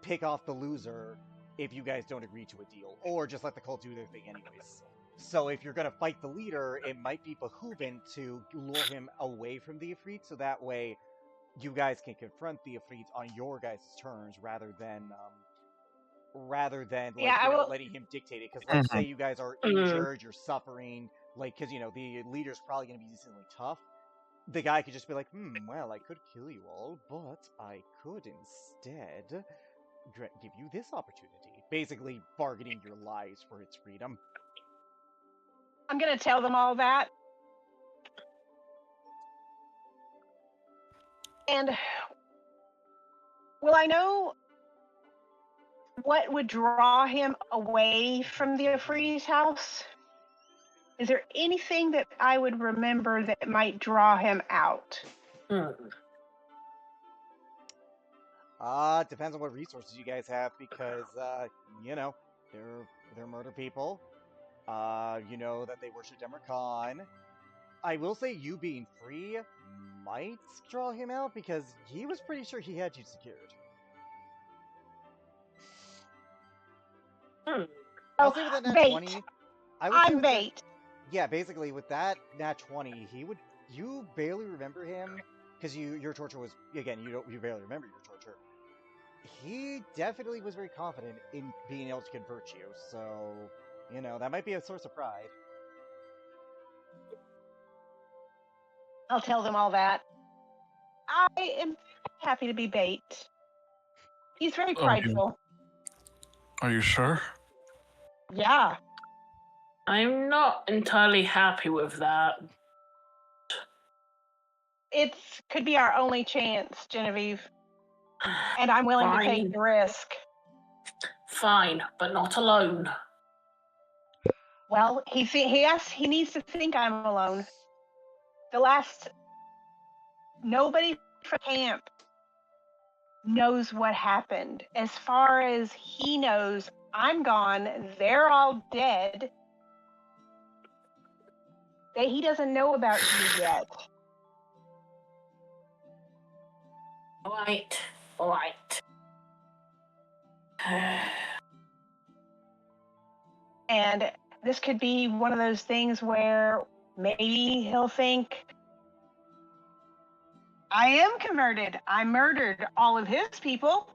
pick off the loser if you guys don't agree to a deal, or just let the cult do their thing anyways. So if you're going to fight the leader, it might be behooving to lure him away from the Ifrit, so that way you guys can confront the Ifrit on your guys' terms rather than letting him dictate it. Because let's say you guys are injured, you're suffering, like, because the leader's probably going to be decently tough. the guy could just be like, well, I could kill you all, but I could instead give you this opportunity. Basically, bargaining your lives for its freedom.
I'm going to tell them all that. And will I know what would draw him away from the Afri's house? Is there anything that I would remember that might draw him out?
Depends on what resources you guys have, because you know, they're murder people. You know that they worship Demercon. I will say you being free might draw him out because he was pretty sure he had you secured. I'll say with that nat
bait.
20. I would say
I'm
with that,
bait.
yeah, basically with that nat 20, you barely remember him because your torture was, again, you barely remember your torture. He definitely was very confident in being able to convert you, so you know that might be a source of pride.
I'll tell them all that. I am happy to be bait. He's very prideful.
Are you sure?
Yeah.
I'm not entirely happy with that.
It could be our only chance, Genevieve. And I'm willing to take the risk.
Fine, but not alone.
Well, he needs to think I'm alone. Nobody from camp knows what happened. As far as he knows, I'm gone. They're all dead. He doesn't know about you yet.
All right.
And this could be one of those things where maybe he'll think, I am converted. I murdered all of his people.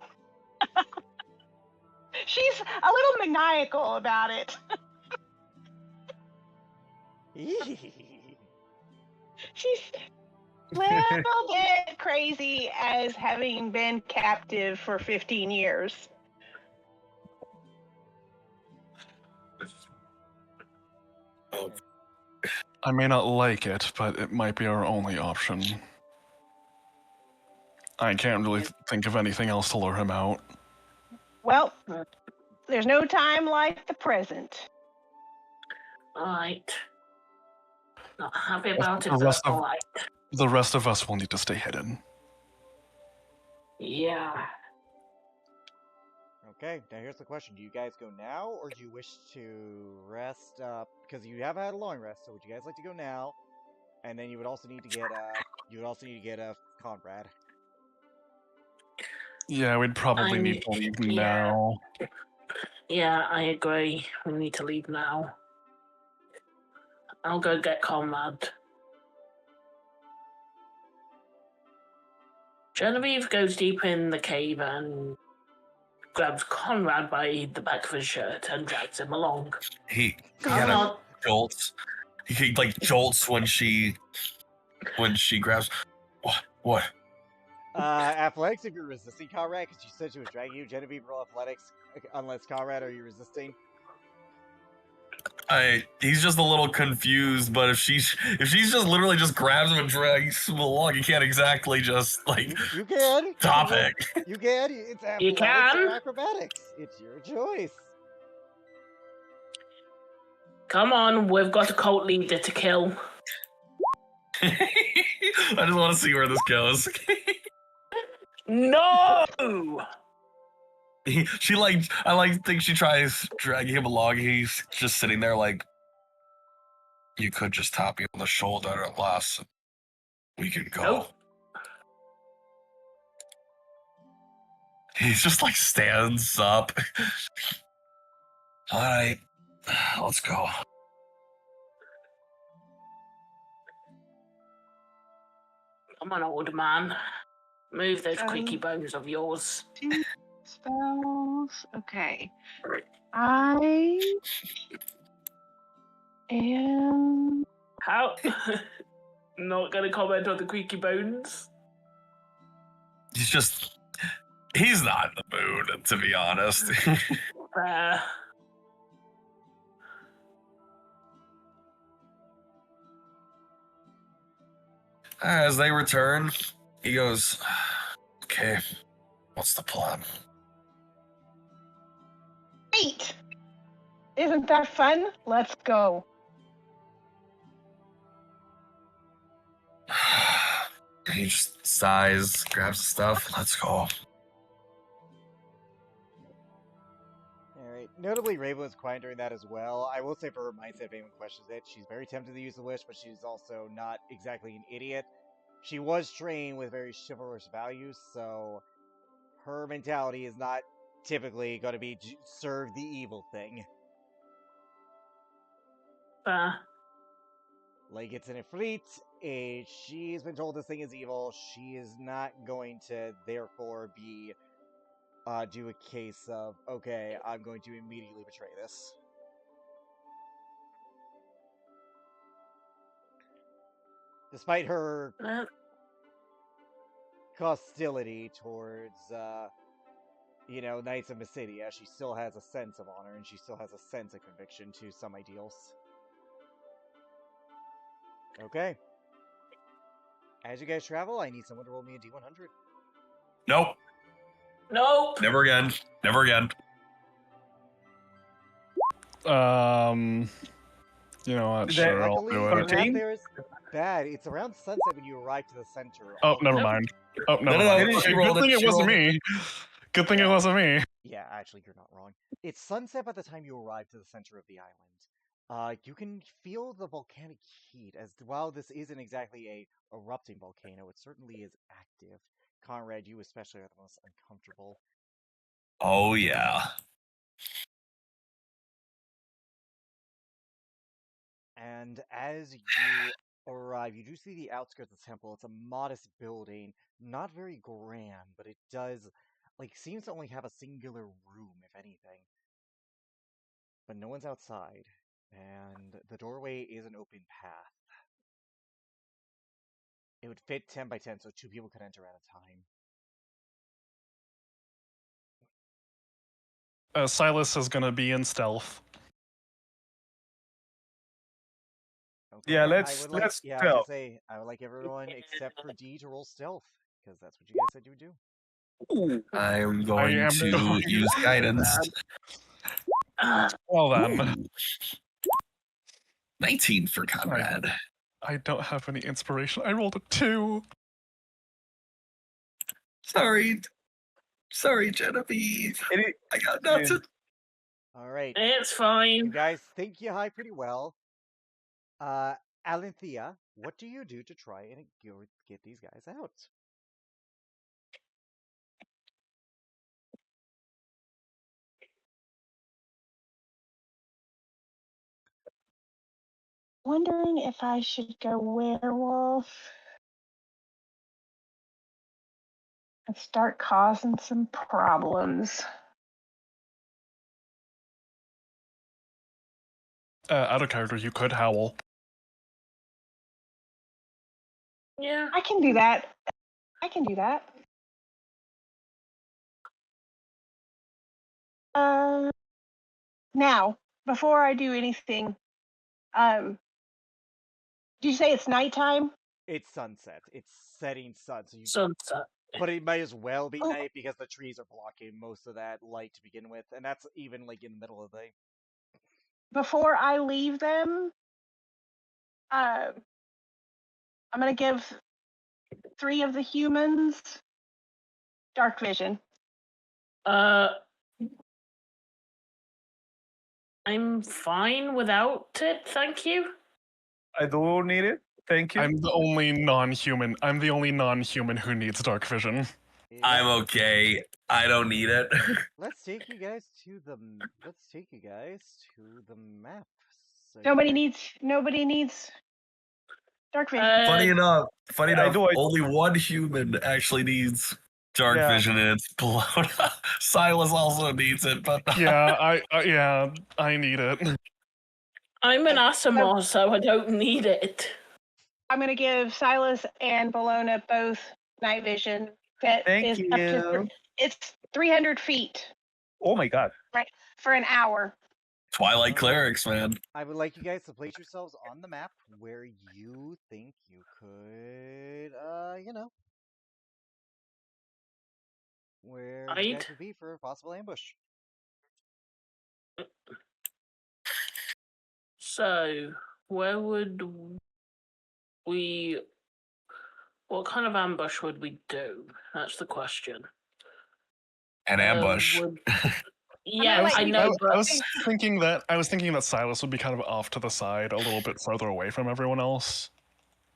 She's a little maniacal about it. She's a little bit crazy as having been captive for 15 years.
I may not like it, but it might be our only option. I can't really think of anything else to lure him out.
Well, there's no time like the present.
All right. Not happy about it, but all right.
The rest of us will need to stay hidden.
Yeah.
Okay, now here's the question. Do you guys go now, or do you wish to rest up? Because you haven't had a long rest, so would you guys like to go now? And then you would also need to get a Conrad.
Yeah, we'd probably need to leave now.
Yeah, I agree. We need to leave now. I'll go get Conrad. Genevieve goes deep in the cave and grabs Conrad by the back of his shirt and drags him along.
He kind of jolts. He like jolts when she grabs. What?
Athletics if you're resisting Conrad, because she said she was dragging you. Genevieve, roll athletics. Unless Conrad, are you resisting?
He's just a little confused, but if she's just literally just grabs him and drags him along, you can't exactly just like
you can
stop it.
You can. It's athletics
You can.
or acrobatics. It's your choice.
Come on, we've got a cult leader to kill.
I just want to see where this goes.
No!
I think she tries dragging him along. He's just sitting there like, you could just tap me on the shoulder at last. We can go.
Nope.
He just like stands up. All right, let's go.
Come on, old man. Move those creaky bones of yours.
Spells. Okay. I am.
How? Not gonna comment on the creaky bones.
He's not in the mood, to be honest. As they return, he goes, okay, what's the plan?
Great! Isn't that fun? Let's go.
He just sighs, grabs the stuff, let's go.
Alright. Notably, Raven was quiet during that as well. I will say for her mindset, if anyone questions it, she's very tempted to use the wish, but she's also not exactly an idiot. She was trained with very chivalrous values, so her mentality is not typically going to be serve the evil thing. Like, it's an Ifrit. She's been told this thing is evil. She is not going to, therefore, be do a case of, okay, I'm going to immediately betray this. Despite her hostility towards, Knights of Mysidia, she still has a sense of honor, and she still has a sense of conviction to some ideals. Okay. As you guys travel, I need someone to roll me a D100.
Nope.
Nope.
Never again. Never again.
You know what?
Is
Sure,
that
I'll
Luckily,
do
the
it.
map
13?
there is bad. It's around sunset when you arrive to the center.
Oh, never mind. Oh, never
no,
mind.
she
Okay,
rolled
good thing
it-
it wasn't
rolled it.
me. Good thing it wasn't me.
Yeah, actually, you're not wrong. It's sunset by the time you arrive to the center of the island. You can feel the volcanic heat, as while this isn't exactly a erupting volcano, it certainly is active. Conrad, you especially are the most uncomfortable.
Oh, yeah.
And as you arrive, you do see the outskirts of the temple. It's a modest building, not very grand, but it does, seems to only have a singular room, if anything. But no one's outside, and the doorway is an open path. It would fit 10 by 10, so 2 people could enter at a time.
Silas is gonna be in stealth.
Okay,
Yeah,
I
let's
would like,
let's
yeah, I was
tell.
gonna say, I would like everyone except for D to roll stealth, because that's what you guys said you would do.
I am
I
going
am
to
going-
use guidance.
Well then,
Ooh. 19 for Conrad.
I don't have any inspiration. I rolled a 2.
Sorry, Genevieve.
It
I got nothing.
Alright,
It's
you
fine.
guys think you hide pretty well. Alanthea, what do you do to try and get these guys out?
Wondering if I should go werewolf and start causing some problems.
Out of character, you could howl.
Yeah.
I can do that. I can do that. Now, before I do anything, did you say it's nighttime?
It's sunset. It's setting sun, so you.
Sunset.
But it might as well be
Oh.
night because the trees are blocking most of that light to begin with, and that's even in the middle of the day.
Before I leave them, I'm gonna give 3 of the humans dark vision.
I'm fine without it, thank you.
I do need it. Thank you.
I'm the only non-human. I'm the only non-human who needs dark vision.
I'm okay. I don't need it.
Let's take you guys to the. Let's take you guys to the map. So
Nobody
you guys-
needs dark vision.
Funny enough,
I do.
only one human actually needs dark
Yeah.
vision, and it's blown up. Silas also needs it, but
Yeah, I need it.
I'm an Asimov, so I don't need it.
I'm going to give Silas and Bologna both night vision. That
Thank
is up to
you.
it's 300 feet
Oh my god.
for an hour.
Twilight clerics, man.
I would like you guys to place yourselves on the map where you think you could, where you guys
I'd
would be for a possible ambush.
So, where would we? What kind of ambush would we do? That's the question.
An ambush.
Yeah,
let
I
you
know,
do-
but
I was thinking that Silas would be kind of off to the side, a little bit further away from everyone else.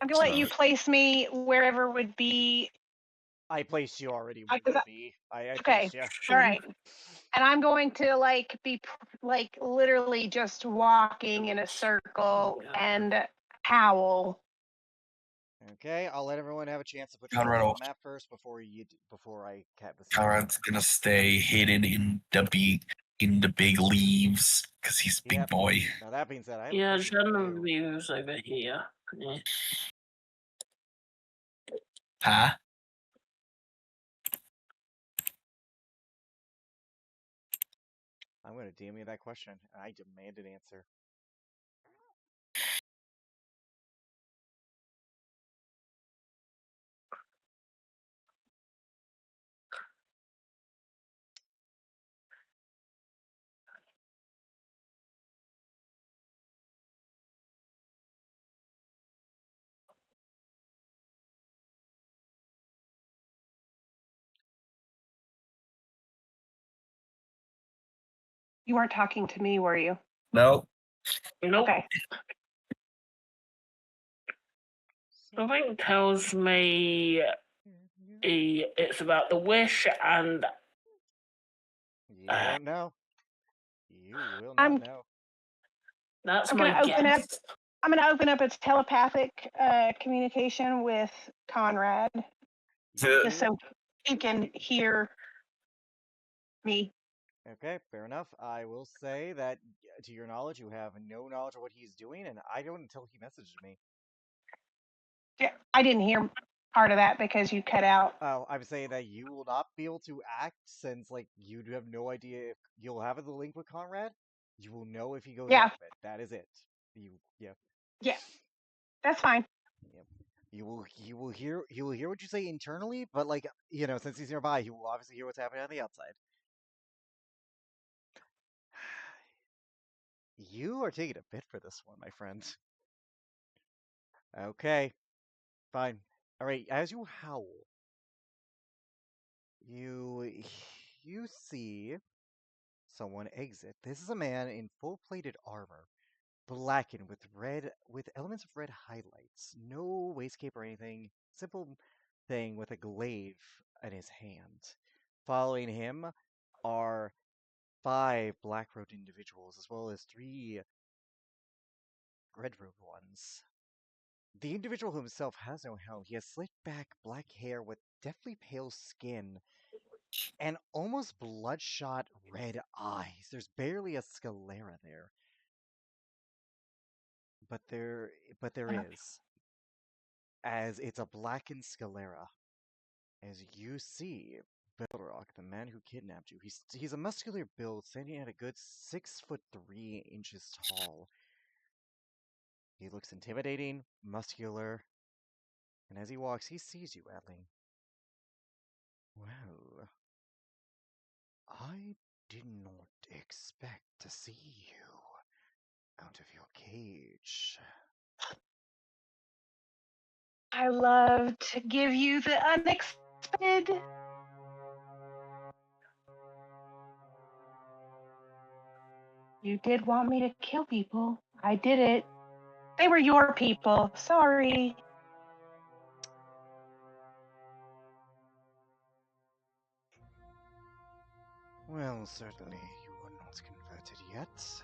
I'm going to let
So-
you place me wherever would be.
I placed you already where
I-
you would be. I
Okay.
placed you.
All right. And I'm going to be literally just walking in a circle and howl.
Okay, I'll let everyone have a chance to put
Conrad
themselves on
will-
the map first before I cap this.
Conrad's gonna stay hidden in the big leaves because he's big
Yep.
boy.
Now that being said, I have a
yeah,
question for
Shannon
you.
views over here. Yeah.
Huh?
I'm going to DM you that question, and I demand an answer.
You weren't talking to me, were you?
No.
Nope.
Okay.
Something tells me it's about the wish, and
You won't know. You will not
I'm-
know.
that's
I'm
my
gonna open
guess.
I'm going to open up its telepathic communication with Conrad, just so he can hear me.
Okay, fair enough. I will say that, to your knowledge, you have no knowledge of what he's doing, and I don't until he messaged me.
Yeah, I didn't hear part of that because you cut out.
Oh, I'm saying that you will not be able to act since, you have no idea if you'll have the link with Conrad. You will know if he goes
Yeah.
off it. That is it.
Yeah, that's fine.
Yep. He will hear what you say internally, but since he's nearby, he will obviously hear what's happening on the outside. You are taking a bit for this one, my friend. Okay, fine. All right. As you howl, you see someone exit. This is a man in full-plated armor, blackened with elements of red highlights. No waistcape or anything. Simple thing with a glaive in his hand. Following him are 5 black-robed individuals, as well as 3 red-robed ones. The individual himself has no helm. He has slicked back black hair with deathly pale skin and almost bloodshot red eyes. There's barely a sclera there. But there is. As it's a blackened sclera. As you see, Belrock, the man who kidnapped you, he's a muscular build, standing at a good 6'3" tall. He looks intimidating, muscular, and as he walks, he sees you, Atling. Well, I did not expect to see you out of your cage.
I love to give you the unexpected. You did want me to kill people. I did it. They were your people. Sorry.
Well, certainly you are not converted yet.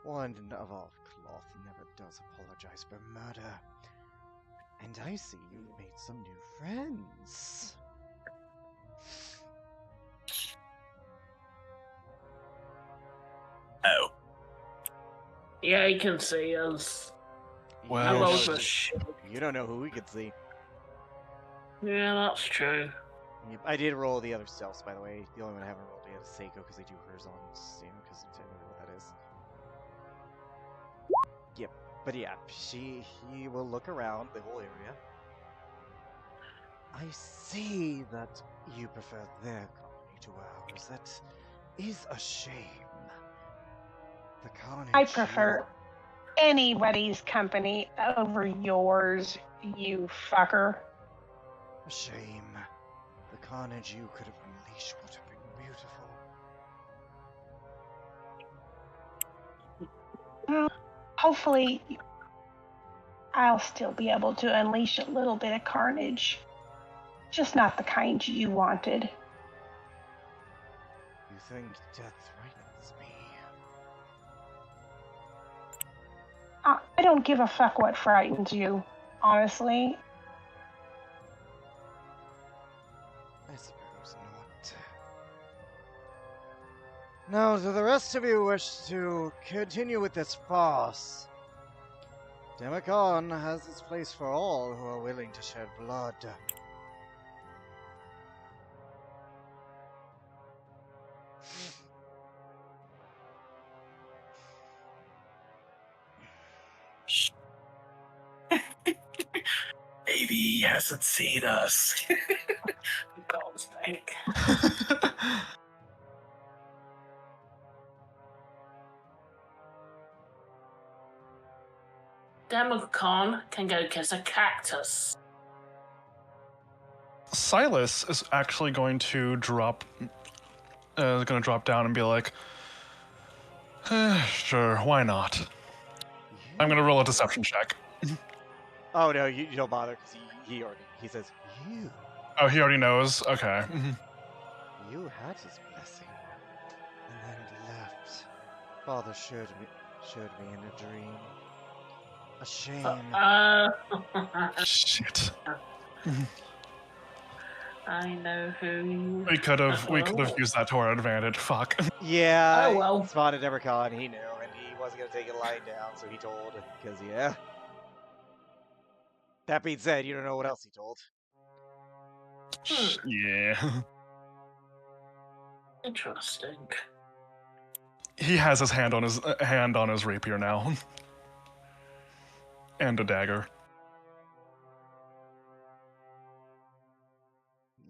One of our cloth never does apologize for murder. And I see you've made some new friends.
Oh.
Yeah, he can see us.
Well,
I rolled
know,
a shit.
you don't know who we could see.
Yeah, that's true.
Yep, I did roll the other stealths, by the way. The only one I haven't rolled yet is Seiko, because they do hers on, because I don't know what that is. Yep, but yeah, he will look around the whole area. I see that you prefer their company to ours. That is a shame. The carnage.
I prefer anybody's company over yours, you fucker.
A shame. The carnage you could have unleashed would have been beautiful.
Well, hopefully, I'll still be able to unleash a little bit of carnage. Just not the kind you wanted.
You think death frightens me?
I don't give a fuck what frightens you, honestly.
I suppose not. Now, do the rest of you wish to continue with this farce? Demicon has its place for all who are willing to shed blood.
Maybe he hasn't seen us.
God's sake. Demogorgon can go kiss a cactus.
Silas is actually going to drop down and be like, sure, why not? I'm gonna roll a deception check.
Oh no, you don't bother because he says you
Oh, he already knows. Okay.
you had his blessing and then left. Father showed me in a dream. A shame.
Shit.
I know who.
We could have used that to our advantage. Fuck.
Yeah,
Oh, well.
he spotted Demicon, he knew, and he wasn't gonna take it lying down, so he told. Because yeah. That being said, you don't know what else he told.
Yeah.
Interesting.
He has his hand on his rapier now, and a dagger.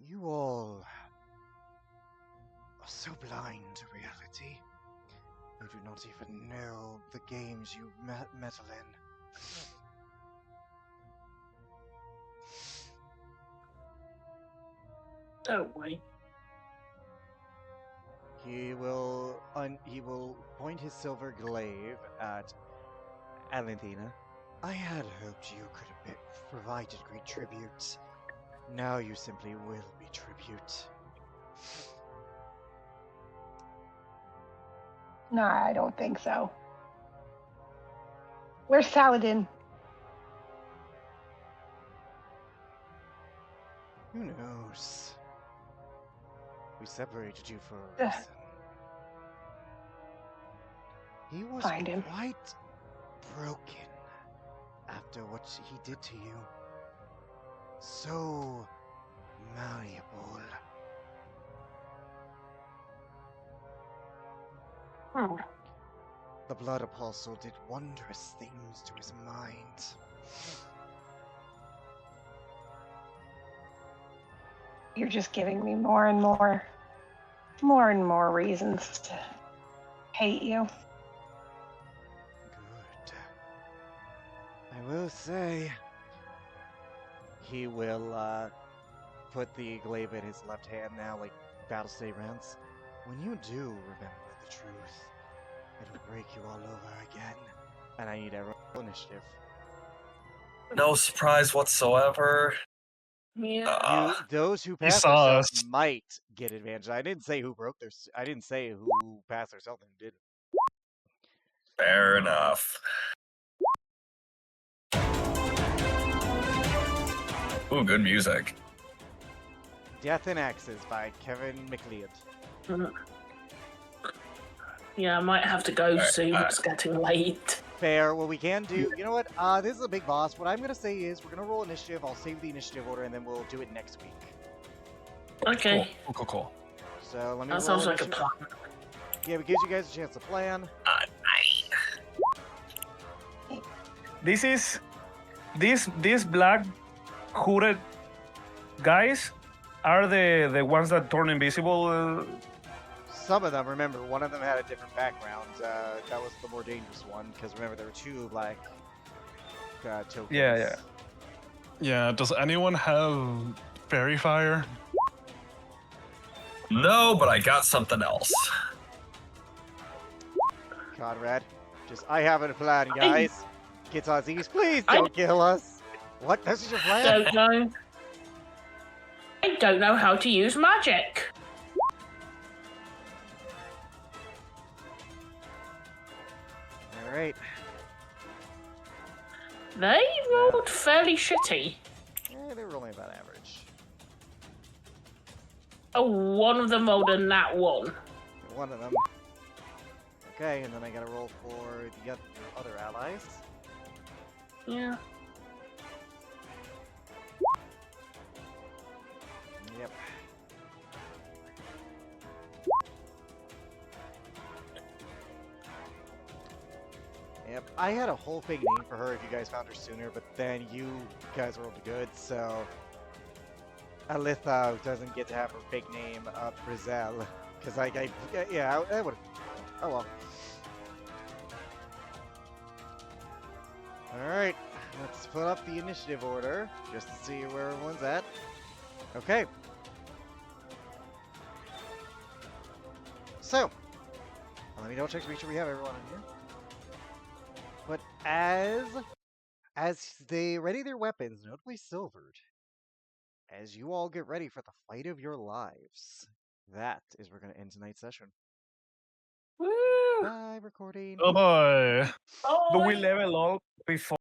You all are so blind to reality. You do not even know the games you meddle in.
Don't we?
He will point his silver glaive at Alanthina. I had hoped you could have provided great tribute. Now you simply will be tribute.
No, I don't think so. Where's Saladin?
Who knows? We separated you for a reason. He was
Find him.
quite broken after what he did to you. So malleable. The Blood Apostle did wondrous things to his mind.
You're just giving me more and more reasons to hate you.
Good. I will say, he will put the glaive in his left hand now, like battle state rounds. When you do remember the truth, it'll break you all over again. And I need everyone initiative.
No surprise whatsoever.
Yeah.
Those who
He
pass
saw
themselves
us.
might get advantage. I didn't say who broke their. I didn't say who passed themselves and who didn't.
Fair enough. Ooh, good music.
Death and Axes by Kevin McLeod.
Yeah, I might have to go soon. It's getting late.
Fair. What we can do, you know what? This is a big boss. What I'm gonna say is we're gonna roll initiative. I'll save the initiative order, and then we'll do it next week.
Okay.
Cool.
So let me
That
roll
sounds like a
initiative.
plan.
Yeah, it gives you guys a chance to plan.
This is these black hooded guys are the ones that turn invisible.
Some of them, remember, one of them had a different background. That was the more dangerous one, because remember, there were two black tokens.
Yeah.
Yeah, does anyone have fairy fire?
No, but I got something else.
Conrad, I have a plan, guys. Kitazis, please don't kill us. What? This is your plan?
Don't know. I don't know how to use magic.
All right.
They rolled fairly shitty.
They were only about average.
Oh, one of them rolled a nat 1.
One of them. Okay, and then I gotta roll for the other allies.
Yeah.
Yep. Yep, I had a whole fake name for her if you guys found her sooner, but then you guys rolled good, so Alitha doesn't get to have her fake name, Brizel, because I would. Oh well. All right, let's put up the initiative order just to see where everyone's at. Okay. So, let me double check to make sure we have everyone in here. But as they ready their weapons, notably silvered, as you all get ready for the fight of your lives, that is where we're going to end tonight's session.
Woo!
Bye, recording.
Oh boy.
Do we level up before?